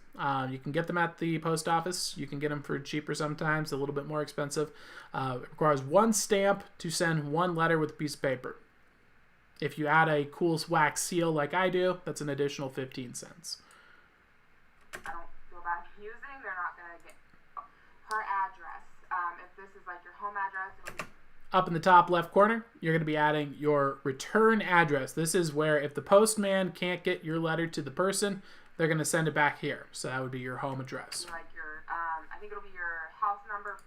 S1: You can get them at the post office. You can get them for cheaper sometimes, a little bit more expensive. It requires one stamp to send one letter with a piece of paper. If you add a cool wax seal like I do, that's an additional 15 cents.
S3: I don't feel bad using. They're not going to get her address. If this is like your home address, it'll be
S1: Up in the top left corner, you're going to be adding your return address. This is where if the postman can't get your letter to the person, they're going to send it back here. So that would be your home address.
S3: like your, I think it'll be your house number.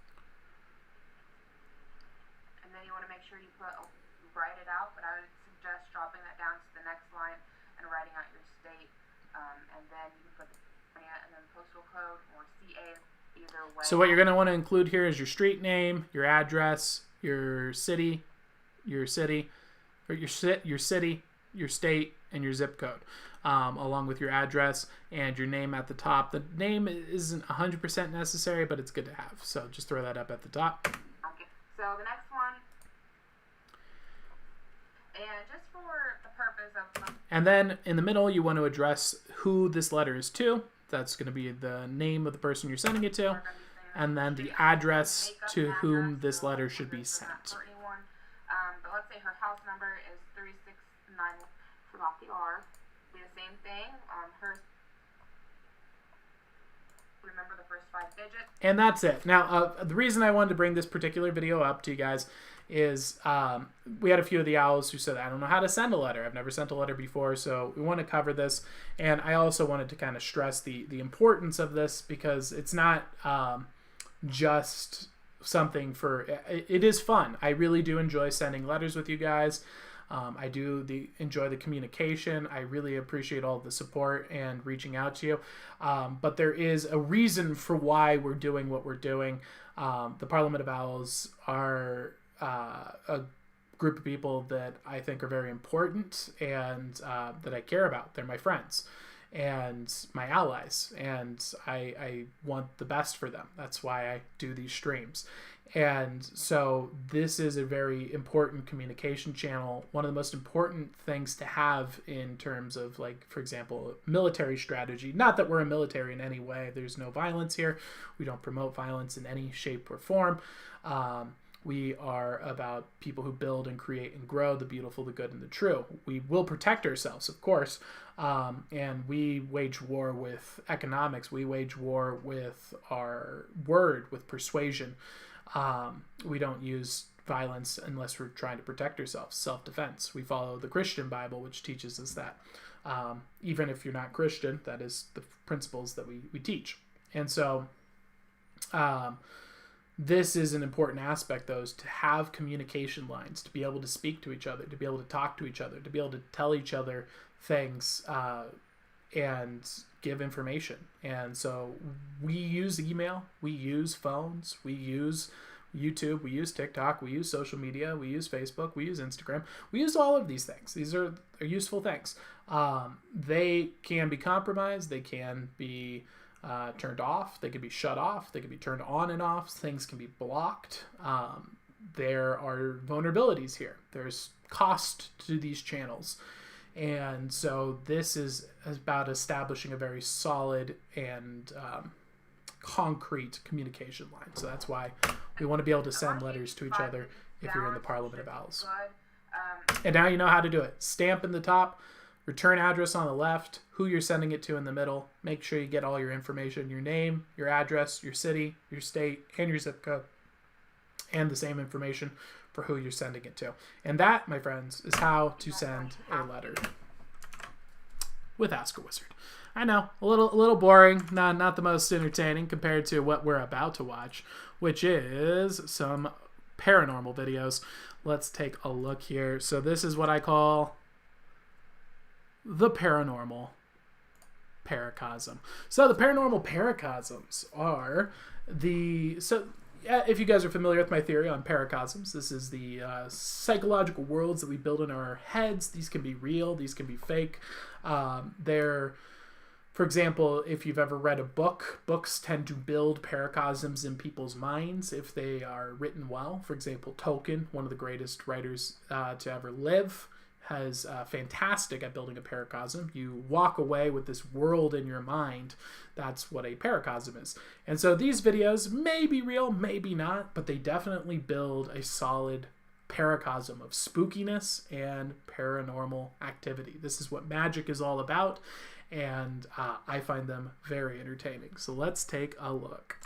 S3: And then you want to make sure you write it out, but I would suggest dropping that down to the next line and writing out your state. And then you can put the and then postal code or CA, either way.
S1: So what you're going to want to include here is your street name, your address, your city, your state, and your zip code, along with your address and your name at the top. The name isn't 100% necessary, but it's good to have. So just throw that up at the top.
S3: Okay, so the next one, and just for the purpose of...
S1: And then in the middle, you want to address who this letter is to. That's going to be the name of the person you're sending it to, and then the address to whom this letter should be sent.
S3: For anyone, but let's say her house number is 369, forgot the R. Do the same thing. Remember the first 5 digits.
S1: And that's it. Now, the reason I wanted to bring this particular video up to you guys is we had a few of the Owls who said, I don't know how to send a letter. I've never sent a letter before, so we want to cover this. And I also wanted to kind of stress the importance of this, because it's not just something for... It is fun. I really do enjoy sending letters with you guys. I do enjoy the communication. I really appreciate all the support and reaching out to you. But there is a reason for why we're doing what we're doing. The Parliament of Owls are a group of people that I think are very important and that I care about. They're my friends and my allies, and I want the best for them. That's why I do these streams. And so this is a very important communication channel. One of the most important things to have in terms of, like, for example, military strategy. Not that we're a military in any way. There's no violence here. We don't promote violence in any shape or form. We are about people who build and create and grow the beautiful, the good, and the true. We will protect ourselves, of course, and we wage war with economics. We wage war with our word, with persuasion. We don't use violence unless we're trying to protect ourselves, self-defense. We follow the Christian Bible, which teaches us that. Even if you're not Christian, that is the principles that we teach. And so this is an important aspect, though, is to have communication lines, to be able to speak to each other, to be able to talk to each other, to be able to tell each other things and give information. And so we use email, we use phones, we use YouTube, we use TikTok, we use social media, we use Facebook, we use Instagram. We use all of these things. These are useful things. They can be compromised. They can be turned off. They can be shut off. They can be turned on and off. Things can be blocked. There are vulnerabilities here. There's cost to these channels. And so this is about establishing a very solid and concrete communication line. So that's why we want to be able to send letters to each other if you're in the Parliament of Owls. And now you know how to do it. Stamp in the top, return address on the left, who you're sending it to in the middle. Make sure you get all your information, your name, your address, your city, your state, and your zip code, and the same information for who you're sending it to. And that, my friends, is how to send a letter with Ask a Wizard. I know, a little boring, not the most entertaining compared to what we're about to watch, which is some paranormal videos. Let's take a look here. So this is what I call the paranormal paracosm. So the paranormal paracosms are if you guys are familiar with my theory on paracosms, this is the psychological worlds that we build in our heads. These can be real, these can be fake. For example, if you've ever read a book, books tend to build paracosms in people's minds if they are written well. For example, Tolkien, one of the greatest writers to ever live, has fantastic at building a paracosm. You walk away with this world in your mind. That's what a paracosm is. And so these videos may be real, maybe not, but they definitely build a solid paracosm of spookiness and paranormal activity. This is what magic is all about, and I find them very entertaining. So let's take a look.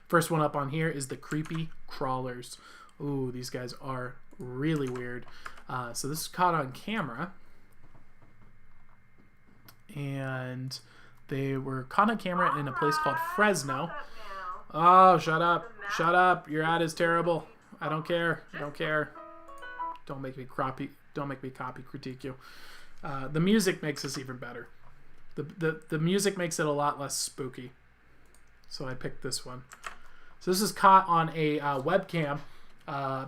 S1: First one up on here is the creepy crawlers. Ooh, these guys are really weird. So this is caught on camera, and they were caught on camera in a place called Fresno. Oh, shut up. Shut up. Your ad is terrible. I don't care. I don't care. Don't make me copy critique you. The music makes this even better. The music makes it a lot less spooky. So I picked this one. So this is caught on a webcam. I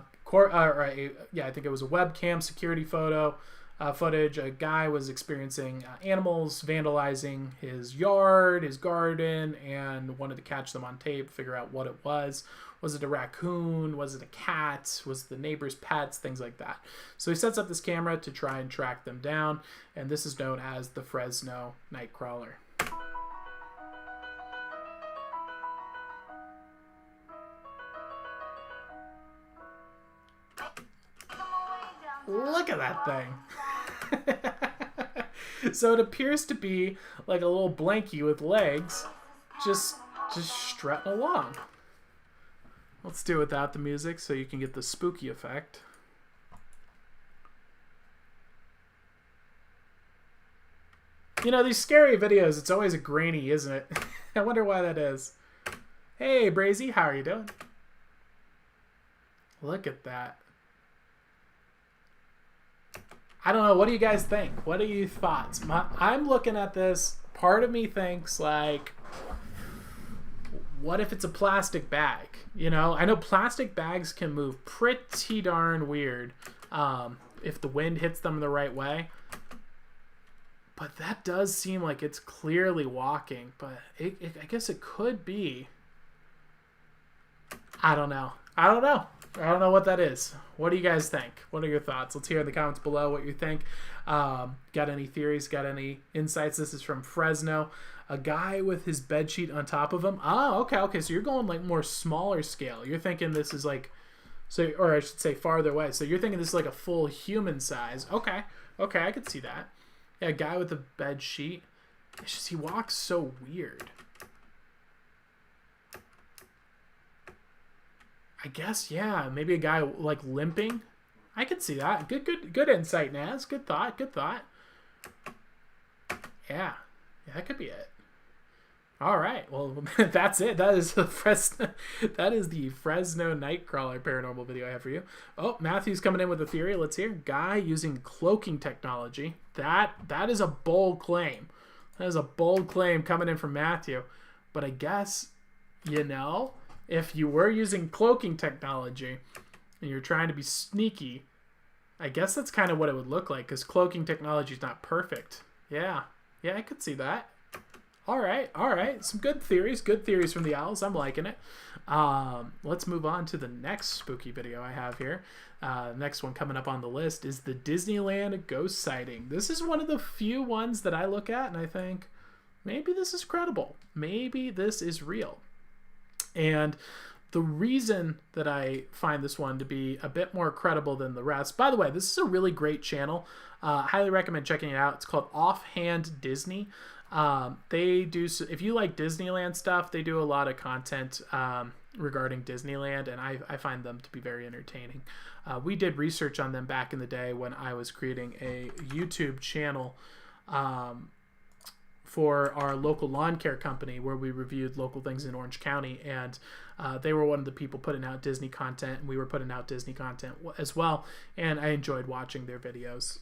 S1: think it was a webcam security footage. A guy was experiencing animals vandalizing his yard, his garden, and wanted to catch them on tape, figure out what it was. Was it a raccoon? Was it a cat? Was it the neighbor's pets? Things like that. So he sets up this camera to try and track them down, and this is known as the Fresno Nightcrawler. Look at that thing. So it appears to be like a little blankie with legs just strutting along. Let's do it without the music so you can get the spooky effect. You know, these scary videos, it's always a grainy, isn't it? I wonder why that is. Hey, Brazy, how are you doing? Look at that. I don't know. What do you guys think? What are your thoughts? I'm looking at this. Part of me thinks like, what if it's a plastic bag? You know, I know plastic bags can move pretty darn weird if the wind hits them the right way. But that does seem like it's clearly walking. But I guess it could be. I don't know. I don't know what that is. What do you guys think? What are your thoughts? Let's hear in the comments below what you think. Got any theories? Got any insights? This is from Fresno. A guy with his bedsheet on top of him. Oh, okay. So you're going like more smaller scale. You're thinking this is like, so, or I should say farther away. So you're thinking this is like a full human size. Okay, I could see that. Yeah, a guy with a bedsheet. It's just he walks so weird. I guess, yeah, maybe a guy like limping. I could see that. Good insight, Naz. Good thought. Yeah, that could be it. All right, well, that's it. That is the Fresno Nightcrawler paranormal video I have for you. Oh, Matthew's coming in with a theory. Let's hear. Guy using cloaking technology. That is a bold claim. That is a bold claim coming in from Matthew. But I guess, you know, if you were using cloaking technology and you're trying to be sneaky, I guess that's kind of what it would look like, because cloaking technology is not perfect. Yeah, I could see that. All right. Some good theories from the owls. I'm liking it. Let's move on to the next spooky video I have here. Next one coming up on the list is the Disneyland ghost sighting. This is one of the few ones that I look at and I think, maybe this is credible. Maybe this is real. And the reason that I find this one to be a bit more credible than the rest, by the way, this is a really great channel. Highly recommend checking it out. It's called Offhand Disney. They do, if you like Disneyland stuff, they do a lot of content regarding Disneyland, and I find them to be very entertaining. We did research on them back in the day when I was creating a YouTube channel for our local lawn care company, where we reviewed local things in Orange County, and they were one of the people putting out Disney content, and we were putting out Disney content as well, and I enjoyed watching their videos.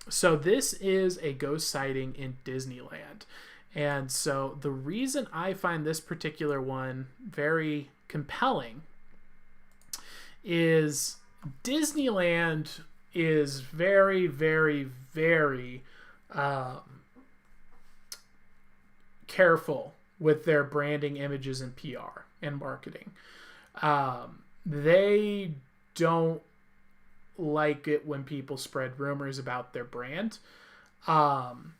S1: So this is a ghost sighting in Disneyland, and so the reason I find this particular one very compelling is Disneyland is very, very, very careful with their branding, images, and PR and marketing. They don't like it when people spread rumors about their brand, and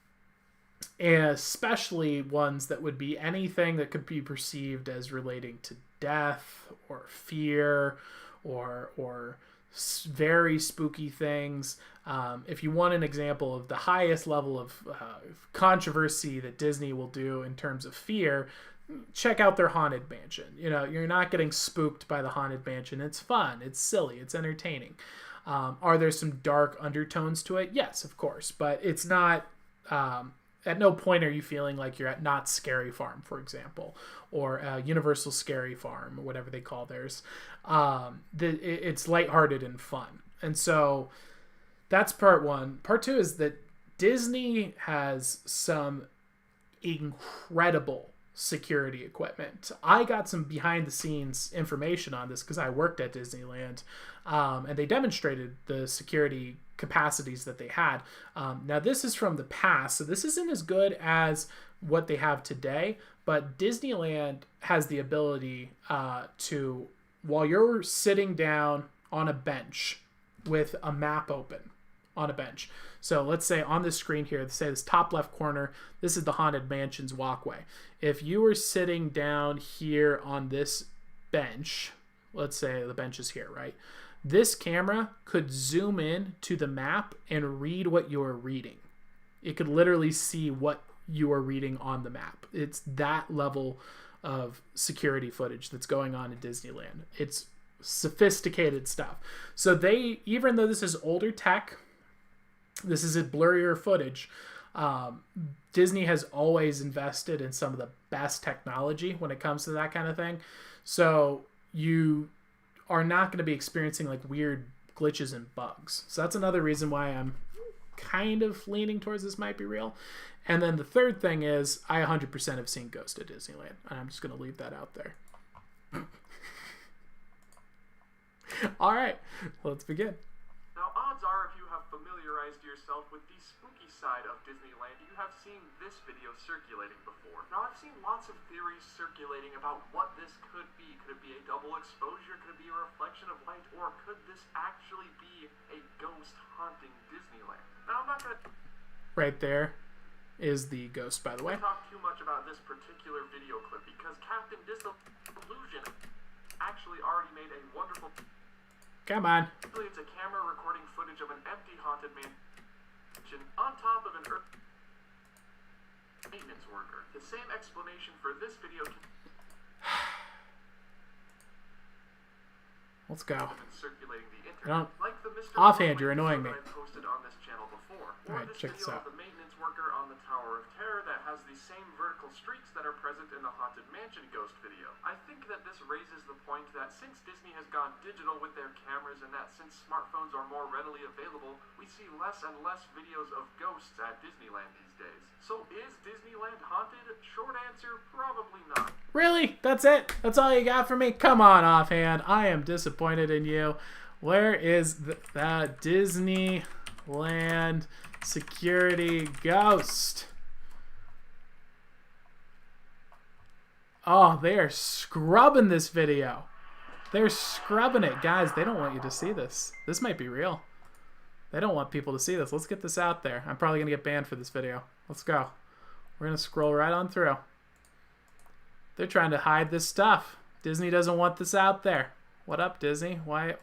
S1: especially ones that would be anything that could be perceived as relating to death or fear or very spooky things. If you want an example of the highest level of controversy that Disney will do in terms of fear, check out their Haunted Mansion. You know, you're not getting spooked by the Haunted Mansion. It's fun. It's silly. It's entertaining. Are there some dark undertones to it? Yes, of course. But it's not... at no point are you feeling like you're at Knott's Scary Farm, for example, or Universal Scary Farm, or whatever they call theirs. It's lighthearted and fun. And so that's part one. Part two is that Disney has some incredible security equipment. I got some behind the scenes information on this because I worked at Disneyland, and they demonstrated the security capacities that they had. Now this is from the past, so this isn't as good as what they have today, but Disneyland has the ability to, while you're sitting down on a bench with a map open on a bench. So let's say on this screen here, let's say this top left corner, this is the Haunted Mansion's walkway. If you were sitting down here on this bench, let's say the bench is here, right? This camera could zoom in to the map and read what you're reading. It could literally see what you are reading on the map. It's that level of security footage that's going on in Disneyland. It's sophisticated stuff. So they, even though this is older tech, this is a blurrier footage, Disney has always invested in some of the best technology when it comes to that kind of thing. So you are not going to be experiencing like weird glitches and bugs. So that's another reason why I'm kind of leaning towards this might be real. And then the third thing is I 100% have seen ghosts at Disneyland. And I'm just going to leave that out there. All right, let's begin.
S4: Now, odds are if you have familiarized yourself with the spooky side of Disneyland, you have seen this video circulating before. Now, I've seen lots of theories circulating about what this could be. Could it be a double exposure? Could it be a reflection of light? Or could this actually be a ghost haunting Disneyland? Now, I'm not going to
S1: Right there is the ghost, by the way.
S4: talk too much about this particular video clip because Captain Disillusion actually already made a wonderful...
S1: Come on.
S4: It's a camera recording footage of an empty haunted mansion on top of an maintenance worker. The same explanation for this video
S1: Let's go.
S4: circulating the
S1: I don't...
S4: internet. Like the Mr.
S1: Offhand, you're annoying me.
S4: I posted on this channel before. Or
S1: Alright,
S4: this
S1: check this
S4: video
S1: out.
S4: of the maintenance worker on the Tower of Terror that has the same vertical streaks that are present in the Haunted Mansion ghost video. I think that this raises the point that since Disney has gone digital with their cameras and that since smartphones are more readily available, we see less and less videos of ghosts at Disneyland these days. So is Disneyland haunted? Short answer, probably not.
S1: Really? That's it? That's all you got for me? Come on, Offhand. I am disappointed in you. Where is the Disneyland security ghost? Oh, they are scrubbing this video. They're scrubbing it. Guys, they don't want you to see this. This might be real. They don't want people to see this. Let's get this out there. I'm probably going to get banned for this video. Let's go. We're going to scroll right on through. They're trying to hide this stuff. Disney doesn't want this out there. What up, Disney? Why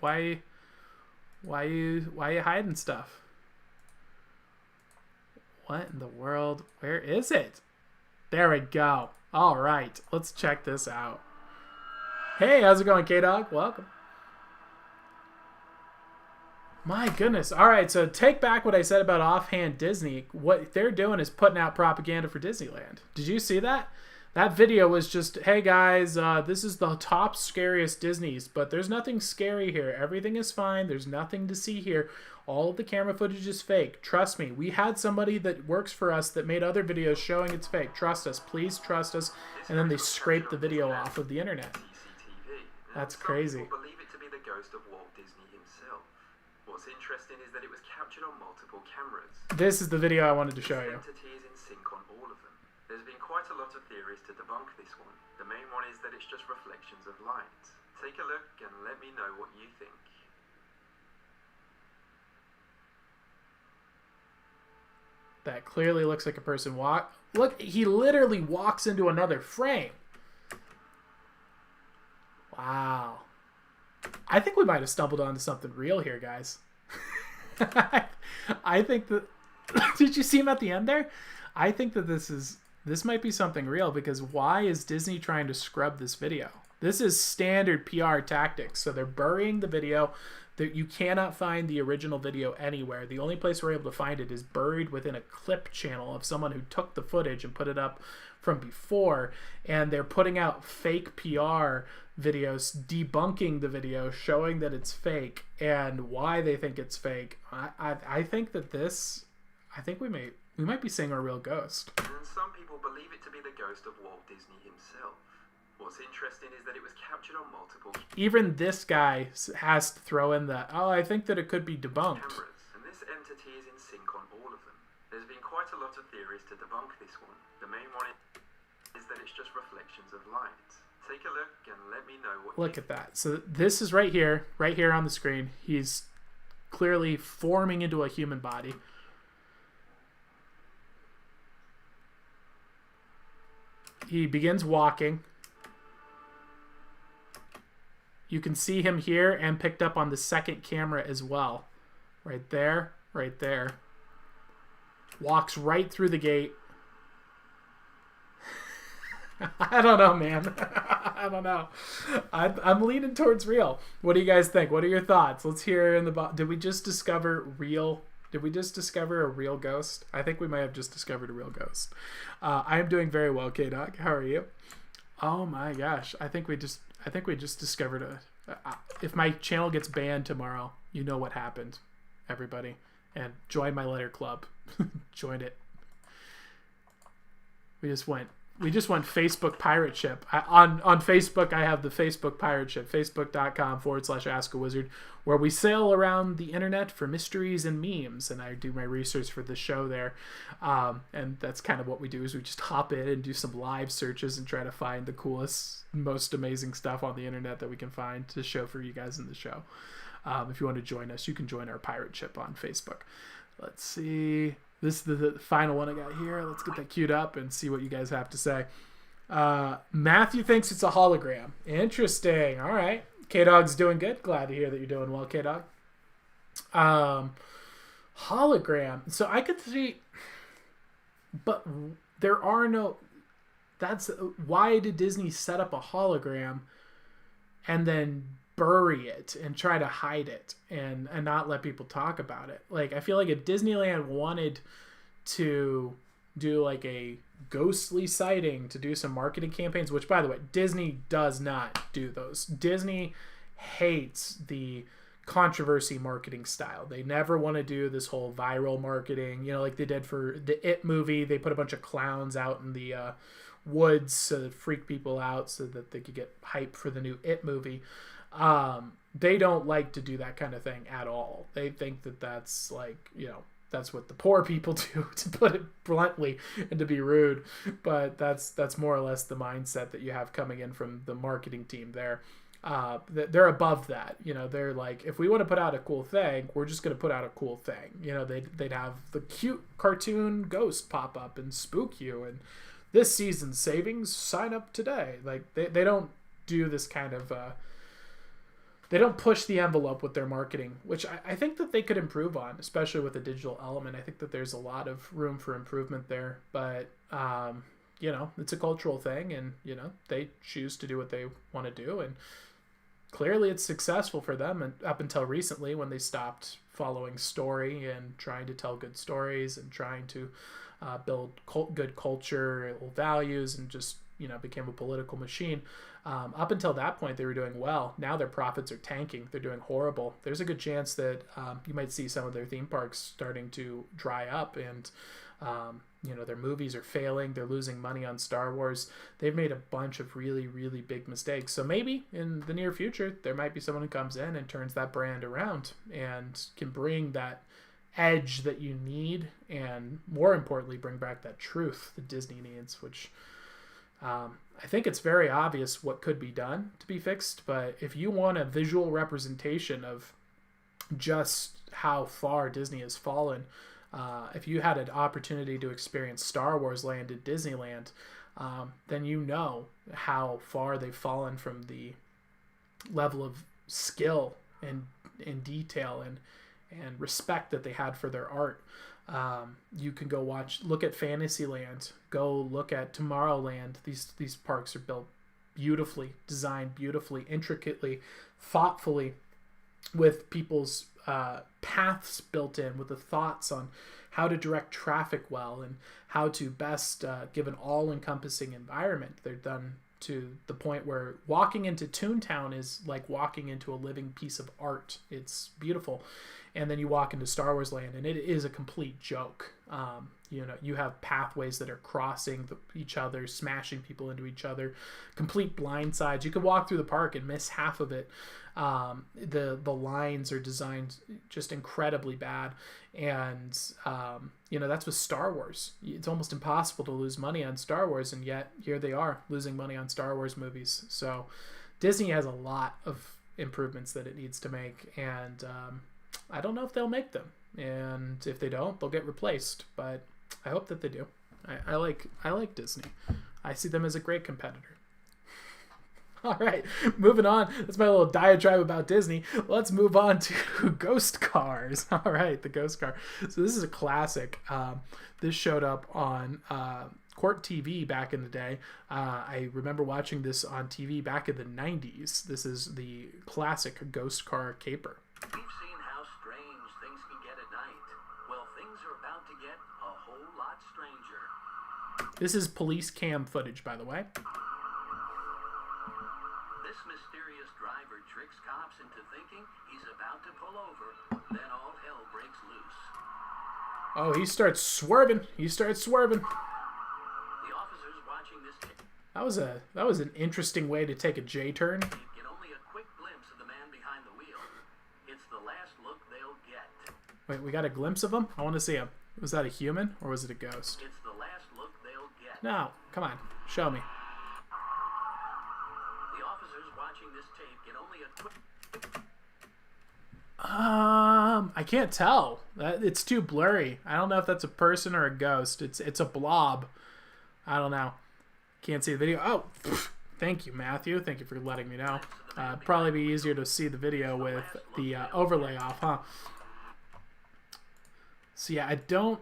S1: you hiding stuff? What in the world? Where is it? There we go. All right, let's check this out. Hey, how's it going, K-Dog? Welcome. My goodness. All right, so take back what I said about Offhand Disney. What they're doing is putting out propaganda for Disneyland. Did you see that? That video was just, hey guys, this is the top scariest Disneys, but there's nothing scary here. Everything is fine. There's nothing to see here. All of the camera footage is fake. Trust me. We had somebody that works for us that made other videos showing it's fake. Trust us. Please trust us. And then they scraped the video off of the internet. That's crazy.
S5: Some people believe it to be the ghost of Walt Disney himself. What's interesting is that it was captured on multiple cameras.
S1: This is the video I wanted to show you.
S5: This entity is in sync on all of them. There's been quite a lot of theories to debunk this one. The main one is that it's just reflections of light. Take a look and let me know what you think.
S1: That clearly looks like a person walk. Look, he literally walks into another frame. Wow. I think we might have stumbled onto something real here, guys. I think that... Did you see him at the end there? I think that this might be something real, because why is Disney trying to scrub this video? This is standard PR tactics. So they're burying the video. That you cannot find the original video anywhere. The only place we're able to find it is buried within a clip channel of someone who took the footage and put it up from before. And they're putting out fake PR videos debunking the video, showing that it's fake and why they think it's fake. I think that this... I think we might be seeing a real ghost.
S5: And some people believe it to be the ghost of Walt Disney himself. What's interesting is that it was captured on multiple
S1: Even this guy has to throw in the, oh, I think that it could be debunked.
S5: cameras, and this entity is in sync on all of them. There's been quite a lot of theories to debunk this one. The main one is that it's just reflections of light. Take a look and let me know what
S1: Look at that. So this is right here on the screen. He's clearly forming into a human body. He begins walking. You can see him here and picked up on the second camera as well. Right there, right there. Walks right through the gate. I don't know, man. I don't know. I'm leaning towards real. What do you guys think? What are your thoughts? Let's hear in the Did we just discover real? Did we just discover a real ghost? I think we might have just discovered a real ghost. I am doing very well, K-Dog. How are you? Oh my gosh. I think we just discovered if my channel gets banned tomorrow, you know what happened, everybody. and join my letter club. Join it. We just went Facebook pirate ship. On Facebook, I have the Facebook pirate ship, facebook.com/askawizard, where we sail around the internet for mysteries and memes, and I do my research for the show there. And that's kind of what we do, is we just hop in and do some live searches and try to find the coolest, most amazing stuff on the internet that we can find to show for you guys in the show. If you want to join us, you can join our pirate ship on Facebook. Let's see. This is the final one I got here. Let's get that queued up and see what you guys have to say. Matthew thinks it's a hologram. Interesting. All right. K-Dog's doing good. Glad to hear that you're doing well, K-Dog. Hologram. So I could see... But there are no... That's... Why did Disney set up a hologram and then bury it and try to hide it and not let people talk about it? Like, I feel like if Disneyland wanted to do like a ghostly sighting to do some marketing campaigns, which, by the way, Disney does not do those. Disney hates the controversy marketing style. They never want to do this whole viral marketing, like they did for the It movie. They put a bunch of clowns out in the woods to freak people out so that they could get hype for the new It movie. They don't like to do that kind of thing at all. They think that that's like, that's what the poor people do, to put it bluntly and to be rude. But that's more or less the mindset that you have coming in from the marketing team there. They're above that. They're like, if we want to put out a cool thing, we're just going to put out a cool thing. They'd have the cute cartoon ghost pop up and spook you. And this season's savings, sign up today. Like, they don't do this kind of... They don't push the envelope with their marketing, which I think that they could improve on, especially with the digital element. I think that there's a lot of room for improvement there. But, it's a cultural thing, and, they choose to do what they want to do. And clearly it's successful for them, and up until recently when they stopped following story and trying to tell good stories and trying to build good culture, values, and just, became a political machine. Up until that point, they were doing well. Now their profits are tanking. They're doing horrible. There's a good chance that you might see some of their theme parks starting to dry up, and their movies are failing. They're losing money on Star Wars. They've made a bunch of really, really big mistakes. So maybe in the near future, there might be someone who comes in and turns that brand around and can bring that edge that you need, and more importantly, bring back that truth that Disney needs, which... I think it's very obvious what could be done to be fixed, but if you want a visual representation of just how far Disney has fallen, if you had an opportunity to experience Star Wars Land at Disneyland, then you know how far they've fallen from the level of skill and detail and respect that they had for their art. You can go look at Fantasyland, go look at Tomorrowland. These parks are built beautifully, designed beautifully, intricately, thoughtfully, with people's paths built in, with the thoughts on how to direct traffic well and how to best give an all-encompassing environment. They're done to the point where walking into Toontown is like walking into a living piece of art. It's beautiful. And then you walk into Star Wars Land, and it is a complete joke. You have pathways that are crossing each other, smashing people into each other, complete blind sides. You could walk through the park and miss half of it. The lines are designed just incredibly bad. And, that's with Star Wars. It's almost impossible to lose money on Star Wars, and yet here they are losing money on Star Wars movies. So Disney has a lot of improvements that it needs to make, and I don't know if they'll make them. And if they don't, they'll get replaced. But I hope that they do. I like Disney. I see them as a great competitor. All right, moving on. That's my little diatribe about Disney. Let's move on to ghost cars. All right, the ghost car. So this is a classic. This showed up on Court TV back in the day. I remember watching this on TV back in the 90s. This is the classic ghost car caper.
S6: We've seen how strange things can get at night. Well, things are about to get a whole lot stranger.
S1: This is police cam footage, by the way.
S6: This mysterious driver tricks cops into thinking he's about to pull over. Then all hell breaks loose.
S1: Oh, he starts swerving. He starts swerving.
S6: The officers watching this tape
S1: That was an interesting way to take a J turn.
S6: get only a quick glimpse of the man behind the wheel. It's the last look they'll get.
S1: Wait, we got a glimpse of him? I want to see him. Was that a human or was it a ghost?
S6: It's the last look they'll get.
S1: No, come on, show me.
S6: The officers watching this tape get only a quick.
S1: I can't tell. It's too blurry. I don't know if that's a person or a ghost. It's a blob. I don't know. Can't see the video. Oh, thank you, Matthew. Thank you for letting me know. Probably be easier to see the video with the overlay off, huh? So yeah, I don't.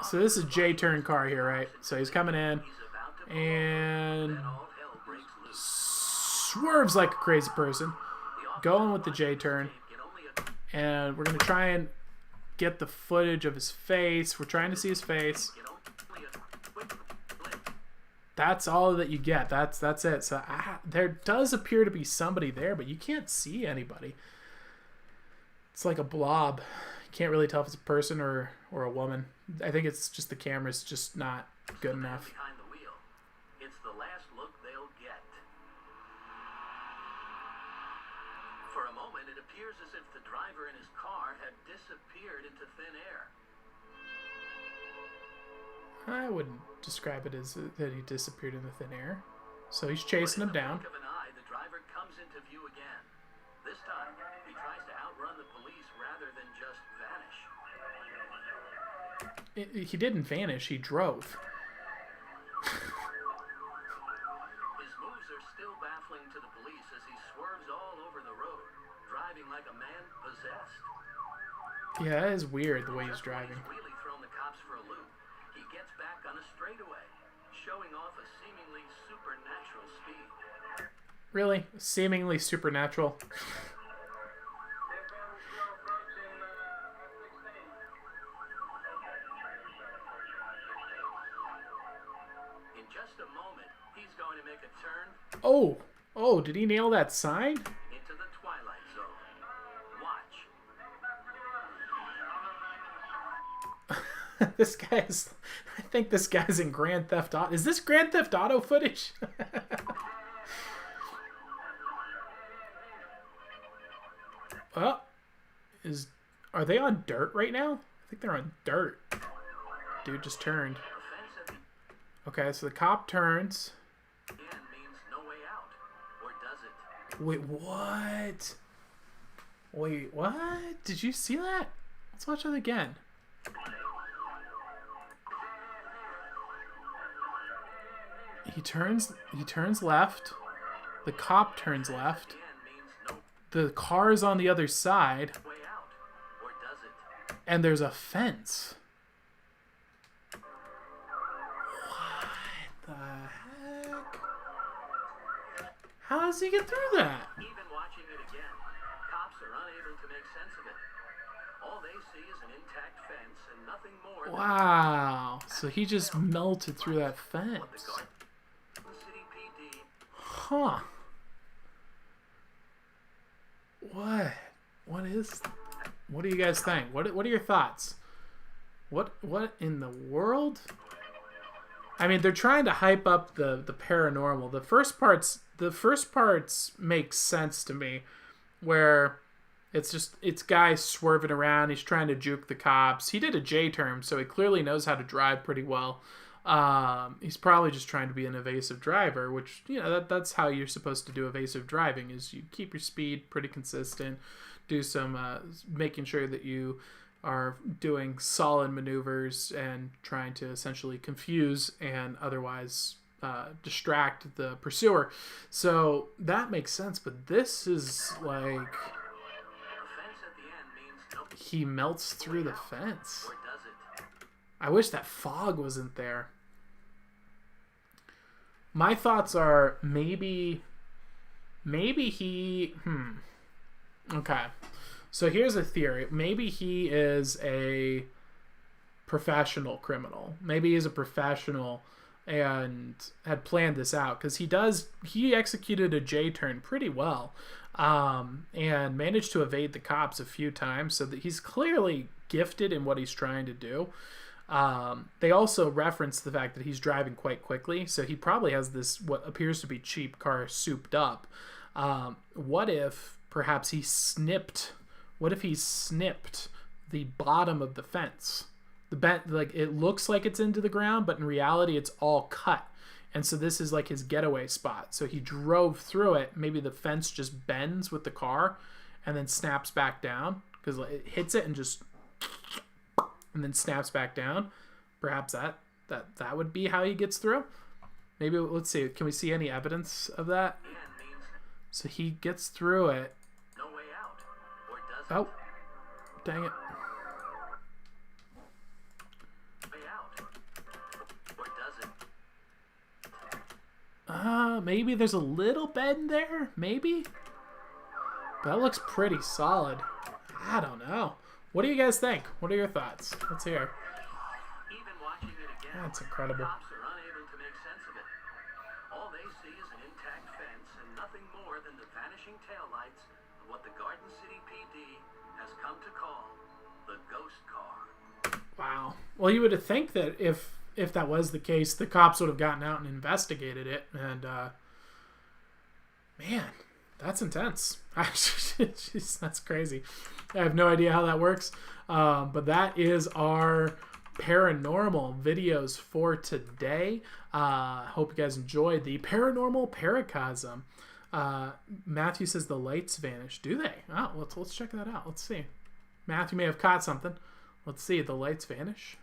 S1: So this is J-turn car here, right? So he's coming in and swerves like a crazy person, going with the J-turn. And we're going to try and get the footage of his face. We're trying to see his face. That's all that you get. That's it. So there does appear to be somebody there, but you can't see anybody. It's like a blob. You can't really tell if it's a person or a woman. I think it's just the camera's just not good enough.
S6: Behind the wheel. It's the last look they'll get. For a moment, it appears as if the driver in his car had disappeared into thin air.
S1: I wouldn't describe it as that he disappeared in the thin air. So he's chasing him down.
S6: Blink of an eye, the driver comes into view again. This time, he tries to outrun the police rather than just vanish.
S1: He didn't vanish. He drove.
S6: His moves are still baffling to the police as he swerves all over the road, driving like a man possessed.
S1: Yeah, that is weird the way he's driving.
S6: He's really thrown the cops for a loop. He gets back on a straightaway, showing off a seemingly supernatural speed.
S1: Really? Seemingly supernatural.
S6: In just a moment, he's going to make a turn
S1: Oh, did he nail that sign?
S6: into the twilight zone. Watch.
S1: This guy is. I think this guy's in Grand Theft Auto. Is this Grand Theft Auto footage? Oh, are they on dirt right now? I think they're on dirt. Dude just turned.
S6: Offense at the
S1: Okay, so the cop turns.
S6: end means no way out. Or does it?
S1: Wait, what? Wait, what? Did you see that? Let's watch it again. He turns left. The cop turns left.
S6: The end means no
S1: The car is on the other side,
S6: way out. Or does it?
S1: and there's a fence. What the heck? How does he get through that?
S6: Even watching it again, cops are unable to make sense of it. All they see is an intact fence and nothing more than
S1: Wow. So he just melted through that
S6: what the
S1: fence.
S6: Garden City PD
S1: Huh. What do you guys think? What are your thoughts? What in the world? I mean, they're trying to hype up the paranormal. The first parts make sense to me, where it's guys swerving around. He's trying to juke the cops. He did a J-turn, so he clearly knows how to drive pretty well. He's probably just trying to be an evasive driver, which, you know, that's how you're supposed to do evasive driving, is you keep your speed pretty consistent, do some making sure that you are doing solid maneuvers and trying to essentially confuse and otherwise distract the pursuer. So that makes sense, but this is like
S6: fence at the end means no
S1: he melts through the fence.
S6: or does it?
S1: I wish that fog wasn't there. My thoughts are maybe he okay. So here's a theory. Maybe he is a professional criminal. Maybe he's a professional and had planned this out, because he executed a J-turn pretty well, and managed to evade the cops a few times, so that he's clearly gifted in what he's trying to do. They also reference the fact that he's driving quite quickly, so he probably has this what appears to be cheap car souped up. What if perhaps he snipped the bottom of the fence? Like, it looks like it's into the ground, but in reality it's all cut. And so this is like his getaway spot. So he drove through it. Maybe the fence just bends with the car and then snaps back down, because it hits it and then snaps back down. Perhaps that would be how he gets through. Maybe, let's see. Can we see any evidence of that? So he gets through it.
S6: No way out. Or does
S1: Oh, dang it.
S6: Way out. Or does it?
S1: Maybe there's a little bend there. Maybe. That looks pretty solid. I don't know. What do you guys think? What are your thoughts? Let's hear.
S6: Even watching it again,
S1: That's incredible.
S6: cops are unable to make sense of it. All they see is an intact fence and nothing more than the vanishing taillights of what the Garden City PD has come to call the ghost car.
S1: Wow. Well, you would think that if that was the case, the cops would have gotten out and investigated it. And man, that's intense. Jeez, that's crazy. I have no idea how that works. But that is our paranormal videos for today. Hope you guys enjoyed the paranormal paracosm. Matthew says the lights vanish. Do they? Oh, let's check that out. Let's see. Matthew may have caught something. Let's see. The lights vanish.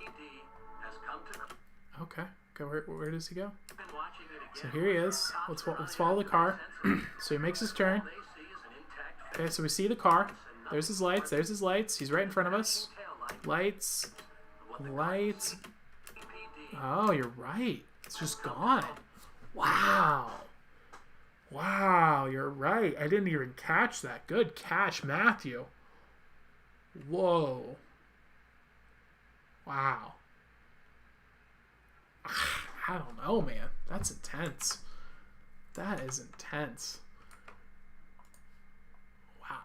S6: PD has come to
S1: Okay. Where does he go?
S6: been watching it again.
S1: So here he is. Let's follow the car. So he makes his turn.
S6: All they see is an intact fence
S1: Okay, so we see the car. There's his lights. There's his lights. He's right in front of us.
S6: taillight
S1: Lights.
S6: of what the
S1: Lights.
S6: PD
S1: Oh, you're right. It's just gone. Wow. Wow, you're right. I didn't even catch that. Good catch, Matthew. Whoa. Wow. I don't know, man. That's intense. That is intense. Wow.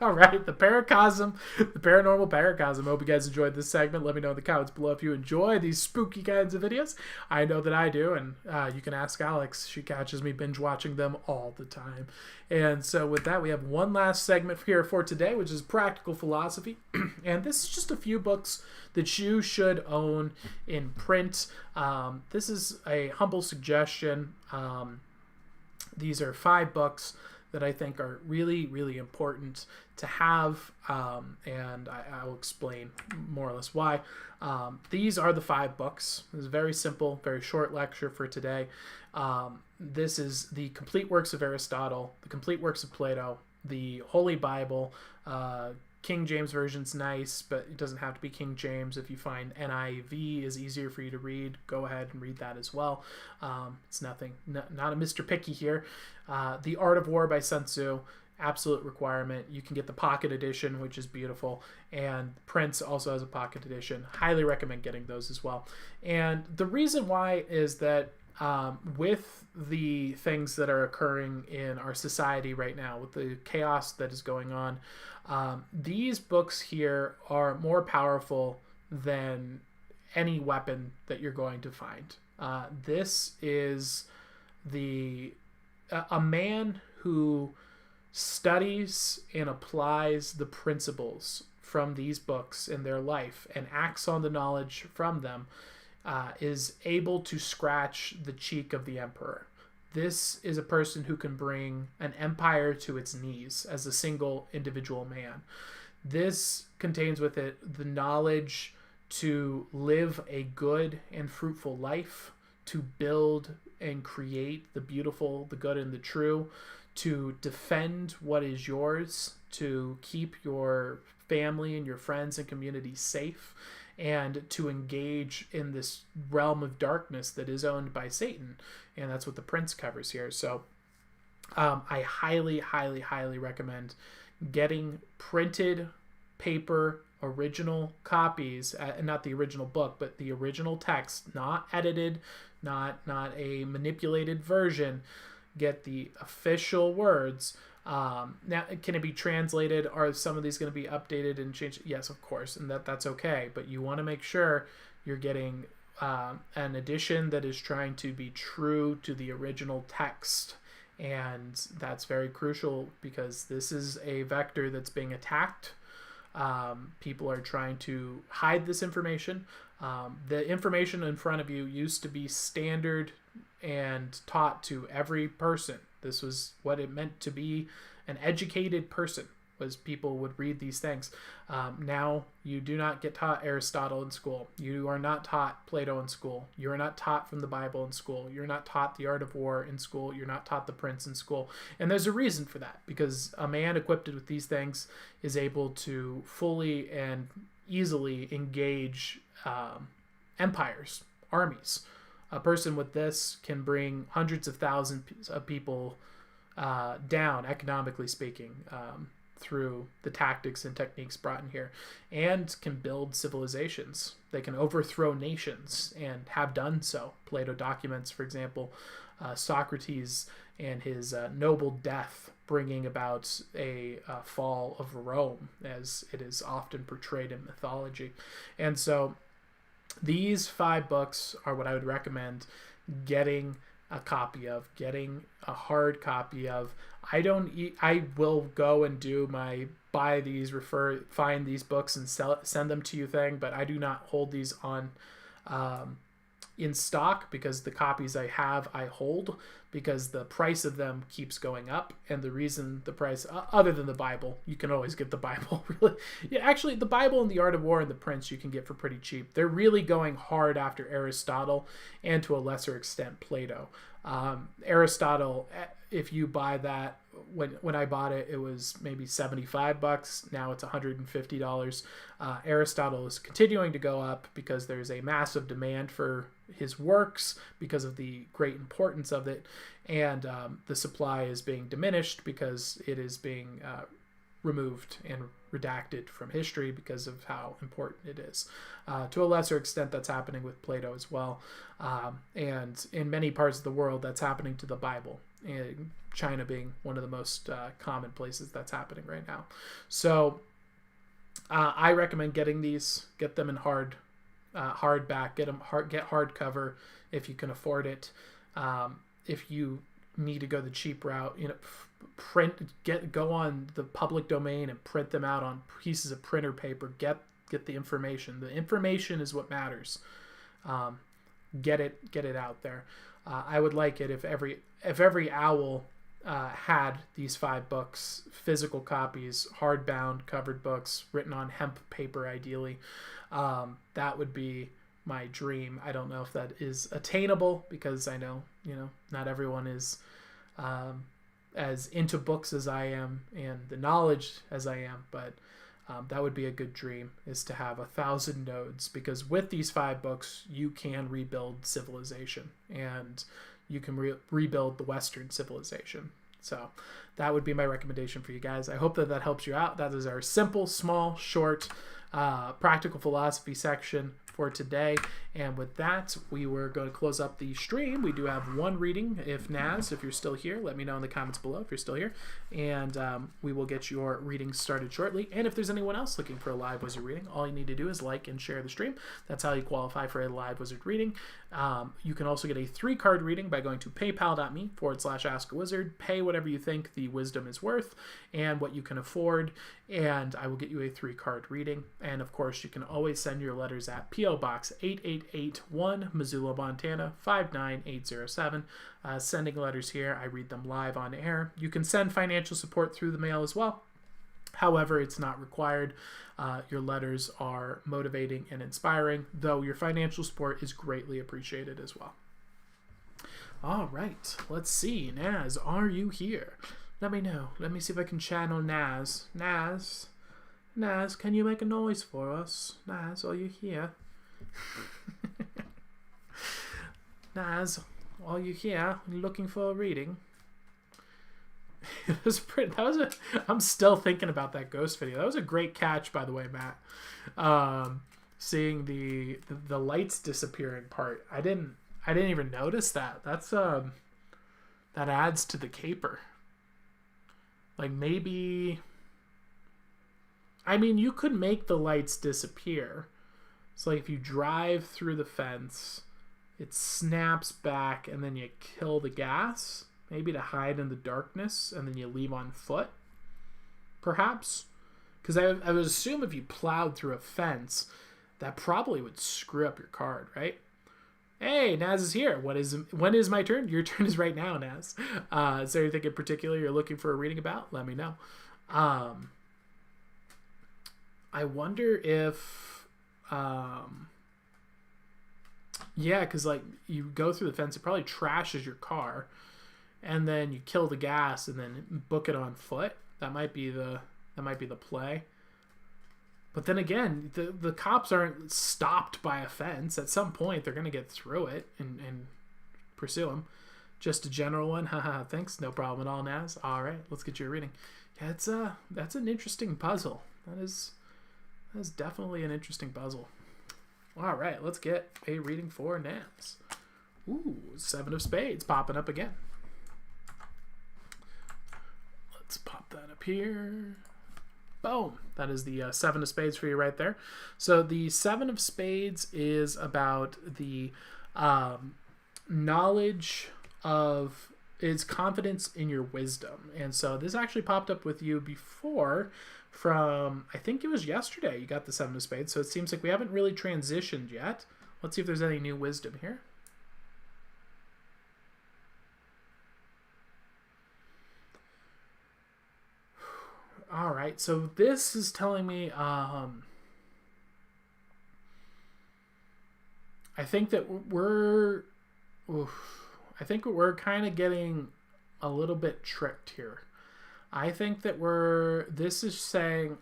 S1: All right, the paracosm, the paranormal paracosm. Hope you guys enjoyed this segment. Let me know in the comments below if you enjoy these spooky kinds of videos. I know that I do, and you can ask Alex. She catches me binge watching them all the time. And so with that, we have one last segment here for today, which is practical philosophy. And this is just a few books that you should own in print. This is a humble suggestion. These are 5 books that I think are really, really important to have, and I will explain more or less why. These are the 5 books. It's a very simple, very short lecture for today. This is the complete works of Aristotle, the complete works of Plato, the Holy Bible. King James Version's nice, but it doesn't have to be King James. If you find NIV is easier for you to read, go ahead and read that as well. It's nothing, not a Mr. Picky here. The Art of War by Sun Tzu, absolute requirement. You can get the pocket edition, which is beautiful, and Prince also has a pocket edition. Highly recommend getting those as well. And the reason why is that with the things that are occurring in our society right now, with the chaos that is going on, these books here are more powerful than any weapon that you're going to find. This is a man who studies and applies the principles from these books in their life and acts on the knowledge from them, is able to scratch the cheek of the emperor. This is a person who can bring an empire to its knees as a single individual man. This contains with it the knowledge to live a good and fruitful life, to build and create the beautiful, the good, and the true, to defend what is yours, to keep your family and your friends and community safe, and to engage in this realm of darkness that is owned by Satan. And that's what the Prince covers here. So I highly, highly, highly recommend getting printed paper original copies, not the original book, but the original text, not edited, not a manipulated version. Get the official words. Now, can it be translated? Are some of these going to be updated and changed? Yes, of course, and that's okay. But you want to make sure you're getting an edition that is trying to be true to the original text. And that's very crucial because this is a vector that's being attacked. People are trying to hide this information. The information in front of you used to be standard and taught to every person. This was what it meant to be an educated person, was people would read these things. Now you do not get taught Aristotle in school. You are not taught Plato in school. You are not taught from the Bible in school. You're not taught the art of war in school. You're not taught the Prince in school. And there's a reason for that, because a man equipped with these things is able to fully and easily engage empires, armies. A person with this can bring hundreds of thousands of people down, economically speaking, through the tactics and techniques brought in here, and can build civilizations. They can overthrow nations and have done so. Plato documents, for example, Socrates and his noble death bringing about a fall of Rome, as it is often portrayed in mythology. And so these 5 books are what I would recommend getting a copy of, getting a hard copy of. I will go and do my find these books and send them to you thing, but I do not hold these on in stock, because the copies I have I hold, because the price of them keeps going up. And the reason the price, other than the Bible, you can always get the Bible really. Yeah, actually the Bible and the Art of War and the Prince you can get for pretty cheap. They're really going hard after Aristotle and to a lesser extent Plato. Aristotle, if you buy that, when I bought it, it was maybe $75. Now it's $150. Aristotle is continuing to go up because there's a massive demand for his works because of the great importance of it, and the supply is being diminished because it is being removed and redacted from history because of how important it is. To a lesser extent, that's happening with Plato as well. And in many parts of the world, that's happening to the Bible, and China being one of the most common places that's happening right now. So I recommend getting these, get them in hardback, get hardcover if you can afford it. If you need to go the cheap route, go on the public domain and print them out on pieces of printer paper. Get the information. The information is what matters. Get it out there. I would like it if every owl had these 5 books, physical copies, hardbound, covered books, written on hemp paper, ideally. That would be my dream. I don't know if that is attainable, because I know, not everyone is as into books as I am and the knowledge as I am, but that would be a good dream, is to have 1,000 nodes, because with these 5 books you can rebuild civilization, and you can rebuild the Western civilization. So that would be my recommendation for you guys. I hope that helps you out. That is our simple, small, short, practical philosophy section for today. And with that, we were going to close up the stream. We do have one reading. If you're still here, let me know in the comments below if you're still here, and we will get your reading started shortly. And if there's anyone else looking for a live wizard reading, all you need to do is like and share the stream. That's how you qualify for a live wizard reading. You can also get a 3-card reading by going to paypal.me/askawizard. Pay whatever you think the wisdom is worth and what you can afford, and I will get you a 3-card reading. And of course, you can always send your letters at P.O. Box 8881, Missoula, Montana 59807. Sending letters here, I read them live on air. You can send financial support through the mail as well. However, it's not required. Your letters are motivating and inspiring, though your financial support is greatly appreciated as well. All right, let's see. Naz, are you here? Let me know. Let me see if I can channel Naz. Naz, can you make a noise for us? Naz, are you here? Naz, are you here? Looking for a reading? It was pretty. I'm still thinking about that ghost video. That was a great catch, by the way, Matt. Seeing the lights disappearing part. I didn't even notice that. That's that adds to the caper. Like maybe. I mean, you could make the lights disappear. So like if you drive through the fence, it snaps back, and then you kill the gas. Maybe to hide in the darkness, and then you leave on foot, perhaps. Because I would assume if you plowed through a fence, that probably would screw up your card, right? Hey, Naz is here. When is my turn? Your turn is right now, Naz. Is there anything in particular you're looking for a reading about? Let me know. I wonder if... yeah, because like you go through the fence, it probably trashes your car. And then you kill the gas and then book it on foot. That might be the play. But then again, the cops aren't stopped by a fence. At some point, they're going to get through it and pursue them. Just a general one. Haha, thanks. No problem at all, Naz. All right, let's get you a reading. Yeah, that's an interesting puzzle. That is definitely an interesting puzzle. All right, let's get a reading for Naz. Ooh, 7 of spades popping up again. Let's pop that up here. Boom. That is the 7 of spades for you right there. So the 7 of spades is about the knowledge of... It's confidence in your wisdom. And so this actually popped up with you before from... I think it was yesterday you got the 7 of spades. So it seems like we haven't really transitioned yet. Let's see if there's any new wisdom here. All right, so this is telling me I think that we're kind of getting a little bit tricked here. I think that this is saying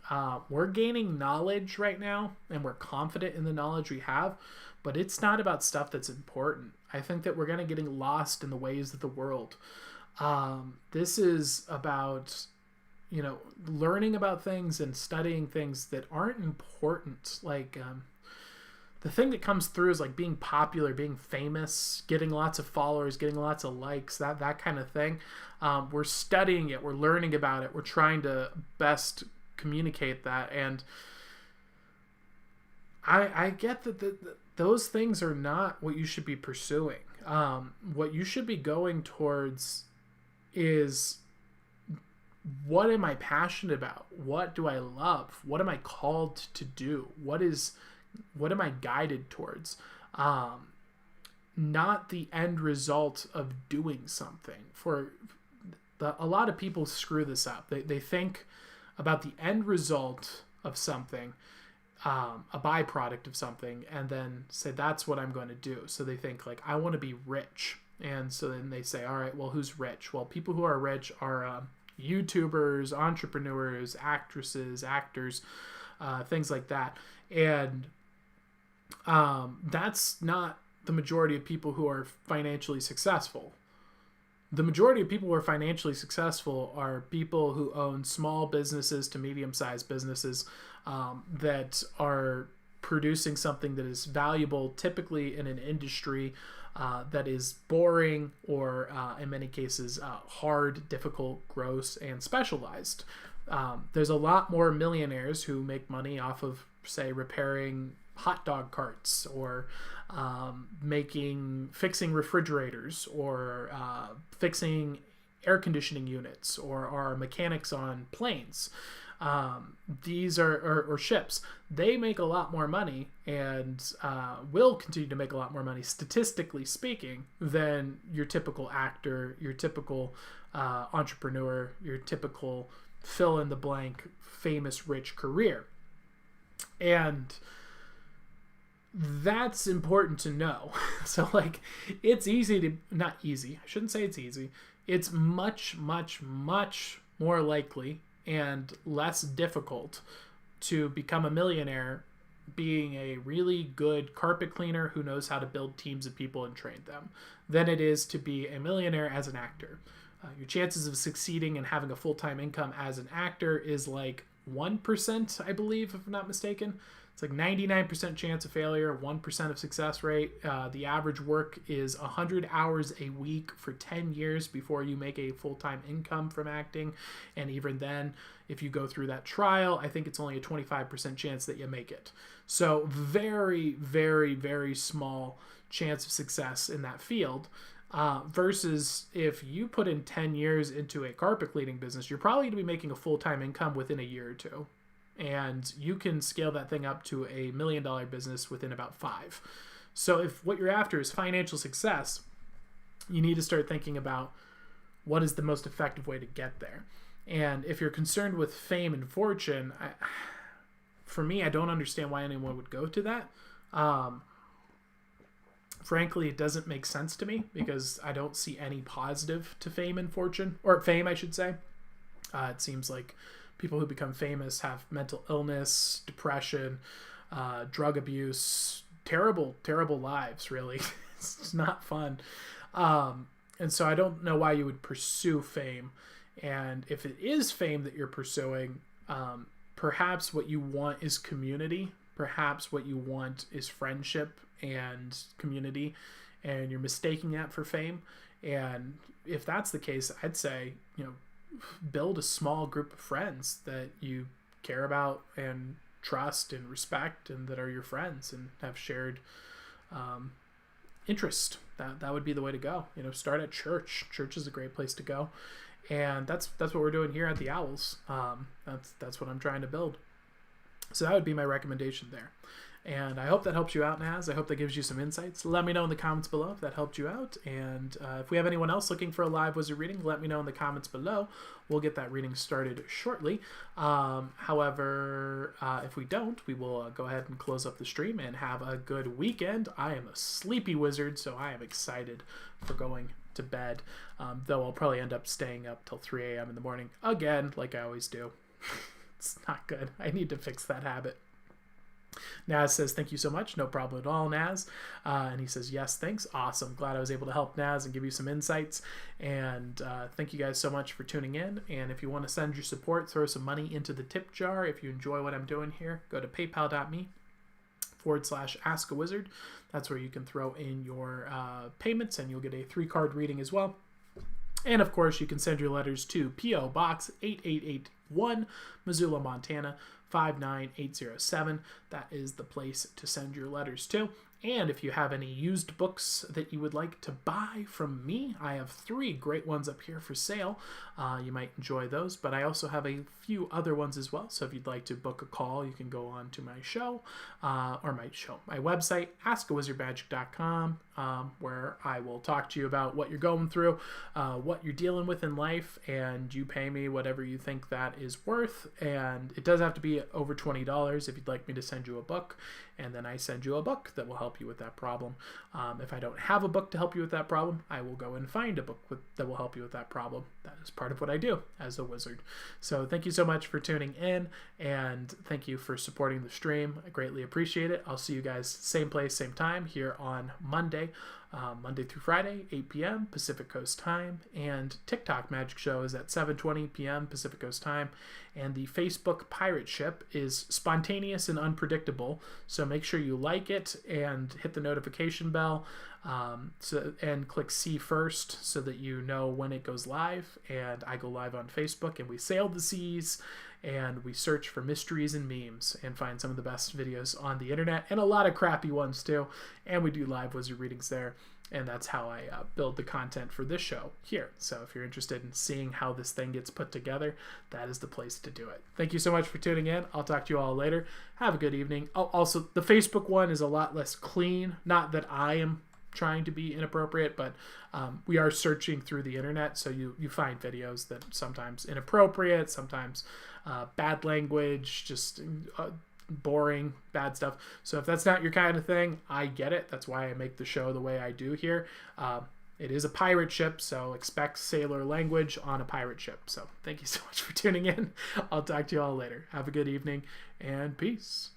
S1: we're gaining knowledge right now, and we're confident in the knowledge we have, but it's not about stuff that's important. I think that we're kind of getting lost in the ways of the world. This is about... learning about things and studying things that aren't important. Like, the thing that comes through is like being popular, being famous, getting lots of followers, getting lots of likes, that kind of thing. We're studying it. We're learning about it. We're trying to best communicate that. And I get that those things are not what you should be pursuing. What you should be going towards is... what am I passionate about? What do I love? What am I called to do? What am I guided towards? Not the end result of doing something. A lot of people screw this up. They think about the end result of something, a byproduct of something, and then say, that's what I'm going to do. So they think like, I want to be rich. And so then they say, all right, well, who's rich? Well, people who are rich are... YouTubers, entrepreneurs, actresses, actors, things like that. And that's not the majority of people who are financially successful. The majority of people who are financially successful are people who own small businesses to medium-sized businesses that are producing something that is valuable, typically in an industry that is boring or, in many cases, hard, difficult, gross, and specialized. There's a lot more millionaires who make money off of, say, repairing hot dog carts or fixing refrigerators or fixing air conditioning units or are mechanics on planes. These are ships. They make a lot more money and will continue to make a lot more money, statistically speaking, than your typical actor, your typical entrepreneur, your typical fill-in-the-blank famous rich career. And that's important to know. So, like, it's easy to... Not easy. I shouldn't say it's easy. It's much, much, much more likely and less difficult to become a millionaire being a really good carpet cleaner who knows how to build teams of people and train them than it is to be a millionaire as an actor. Your chances of succeeding and having a full-time income as an actor is like 1%, I believe, if I'm not mistaken. It's like 99% chance of failure, 1% of success rate. The average work is 100 hours a week for 10 years before you make a full-time income from acting. And even then, if you go through that trial, I think it's only a 25% chance that you make it. So very, very, very small chance of success in that field. Versus if you put in 10 years into a carpet cleaning business, you're probably going to be making a full-time income within a year or two. And you can scale that thing up to $1 million business within about 5. So if what you're after is financial success, you need to start thinking about what is the most effective way to get there. And if you're concerned with fame and fortune, for me, I don't understand why anyone would go to that. Frankly, it doesn't make sense to me because I don't see any positive to fame and fortune, or fame, I should say. It seems like people who become famous have mental illness, depression, drug abuse, terrible, terrible lives, really. It's not fun. And so I don't know why you would pursue fame. And if it is fame that you're pursuing, perhaps what you want is community. Perhaps what you want is friendship and community, and you're mistaking that for fame. And if that's the case, I'd say, build a small group of friends that you care about and trust and respect and that are your friends and have shared interest. That would be the way to go. Start at church. Church is a great place to go. And that's what we're doing here at the Owls. That's what I'm trying to build. So that would be my recommendation there. And I hope that helps you out, Naz. I hope that gives you some insights. Let me know in the comments below if that helped you out. And if we have anyone else looking for a live wizard reading, let me know in the comments below. We'll get that reading started shortly. However, if we don't, we will go ahead and close up the stream and have a good weekend. I am a sleepy wizard, so I am excited for going to bed. Though I'll probably end up staying up till 3 a.m. in the morning again, like I always do. It's not good. I need to fix that habit. Naz says, thank you so much. No problem at all, Naz. And he says, yes, thanks. Awesome. Glad I was able to help Naz and give you some insights. And thank you guys so much for tuning in. And if you want to send your support, throw some money into the tip jar. If you enjoy what I'm doing here, go to paypal.me/askawizard. That's where you can throw in your payments, and you'll get a 3-card reading as well. And of course, you can send your letters to P.O. Box 8881, Missoula, Montana 59807. That is the place to send your letters to. And if you have any used books that you would like to buy from me, I have 3 great ones up here for sale. You might enjoy those, but I also have a few other ones as well. So if you'd like to book a call, you can go on to my website, askawizardmagic.com, where I will talk to you about what you're going through, what you're dealing with in life, and you pay me whatever you think that is worth. And it does have to be over $20 if you'd like me to send you a book, and then I send you a book that will help you with that problem. If I don't have a book to help you with that problem, I will go and find a book that will help you with that problem. That is part of what I do as a wizard. So thank you so much for tuning in, and thank you for supporting the stream. I greatly appreciate it. I'll see you guys same place, same time here on Monday. Monday through Friday, 8 p.m. Pacific Coast time, and TikTok Magic Show is at 7:20 p.m. Pacific Coast time, and the Facebook Pirate Ship is spontaneous and unpredictable, so make sure you like it and hit the notification bell, and click see first so that you know when it goes live. And I go live on Facebook, and we sail the seas, and we search for mysteries and memes and find some of the best videos on the internet, and a lot of crappy ones too. And we do live wizard readings there, and that's how I build the content for this show here. So if you're interested in seeing how this thing gets put together, that is the place to do it. Thank you so much for tuning in. I'll talk to you all later. Have a good evening. Oh, also, the Facebook one is a lot less clean. Not that I am trying to be inappropriate, but we are searching through the internet, so you find videos that sometimes inappropriate, sometimes bad language, just boring, bad stuff. So if that's not your kind of thing, I get it. That's why I make the show the way I do here. It is a pirate ship, so expect sailor language on a pirate ship. So thank you so much for tuning in. I'll talk to you all later. Have a good evening, and peace.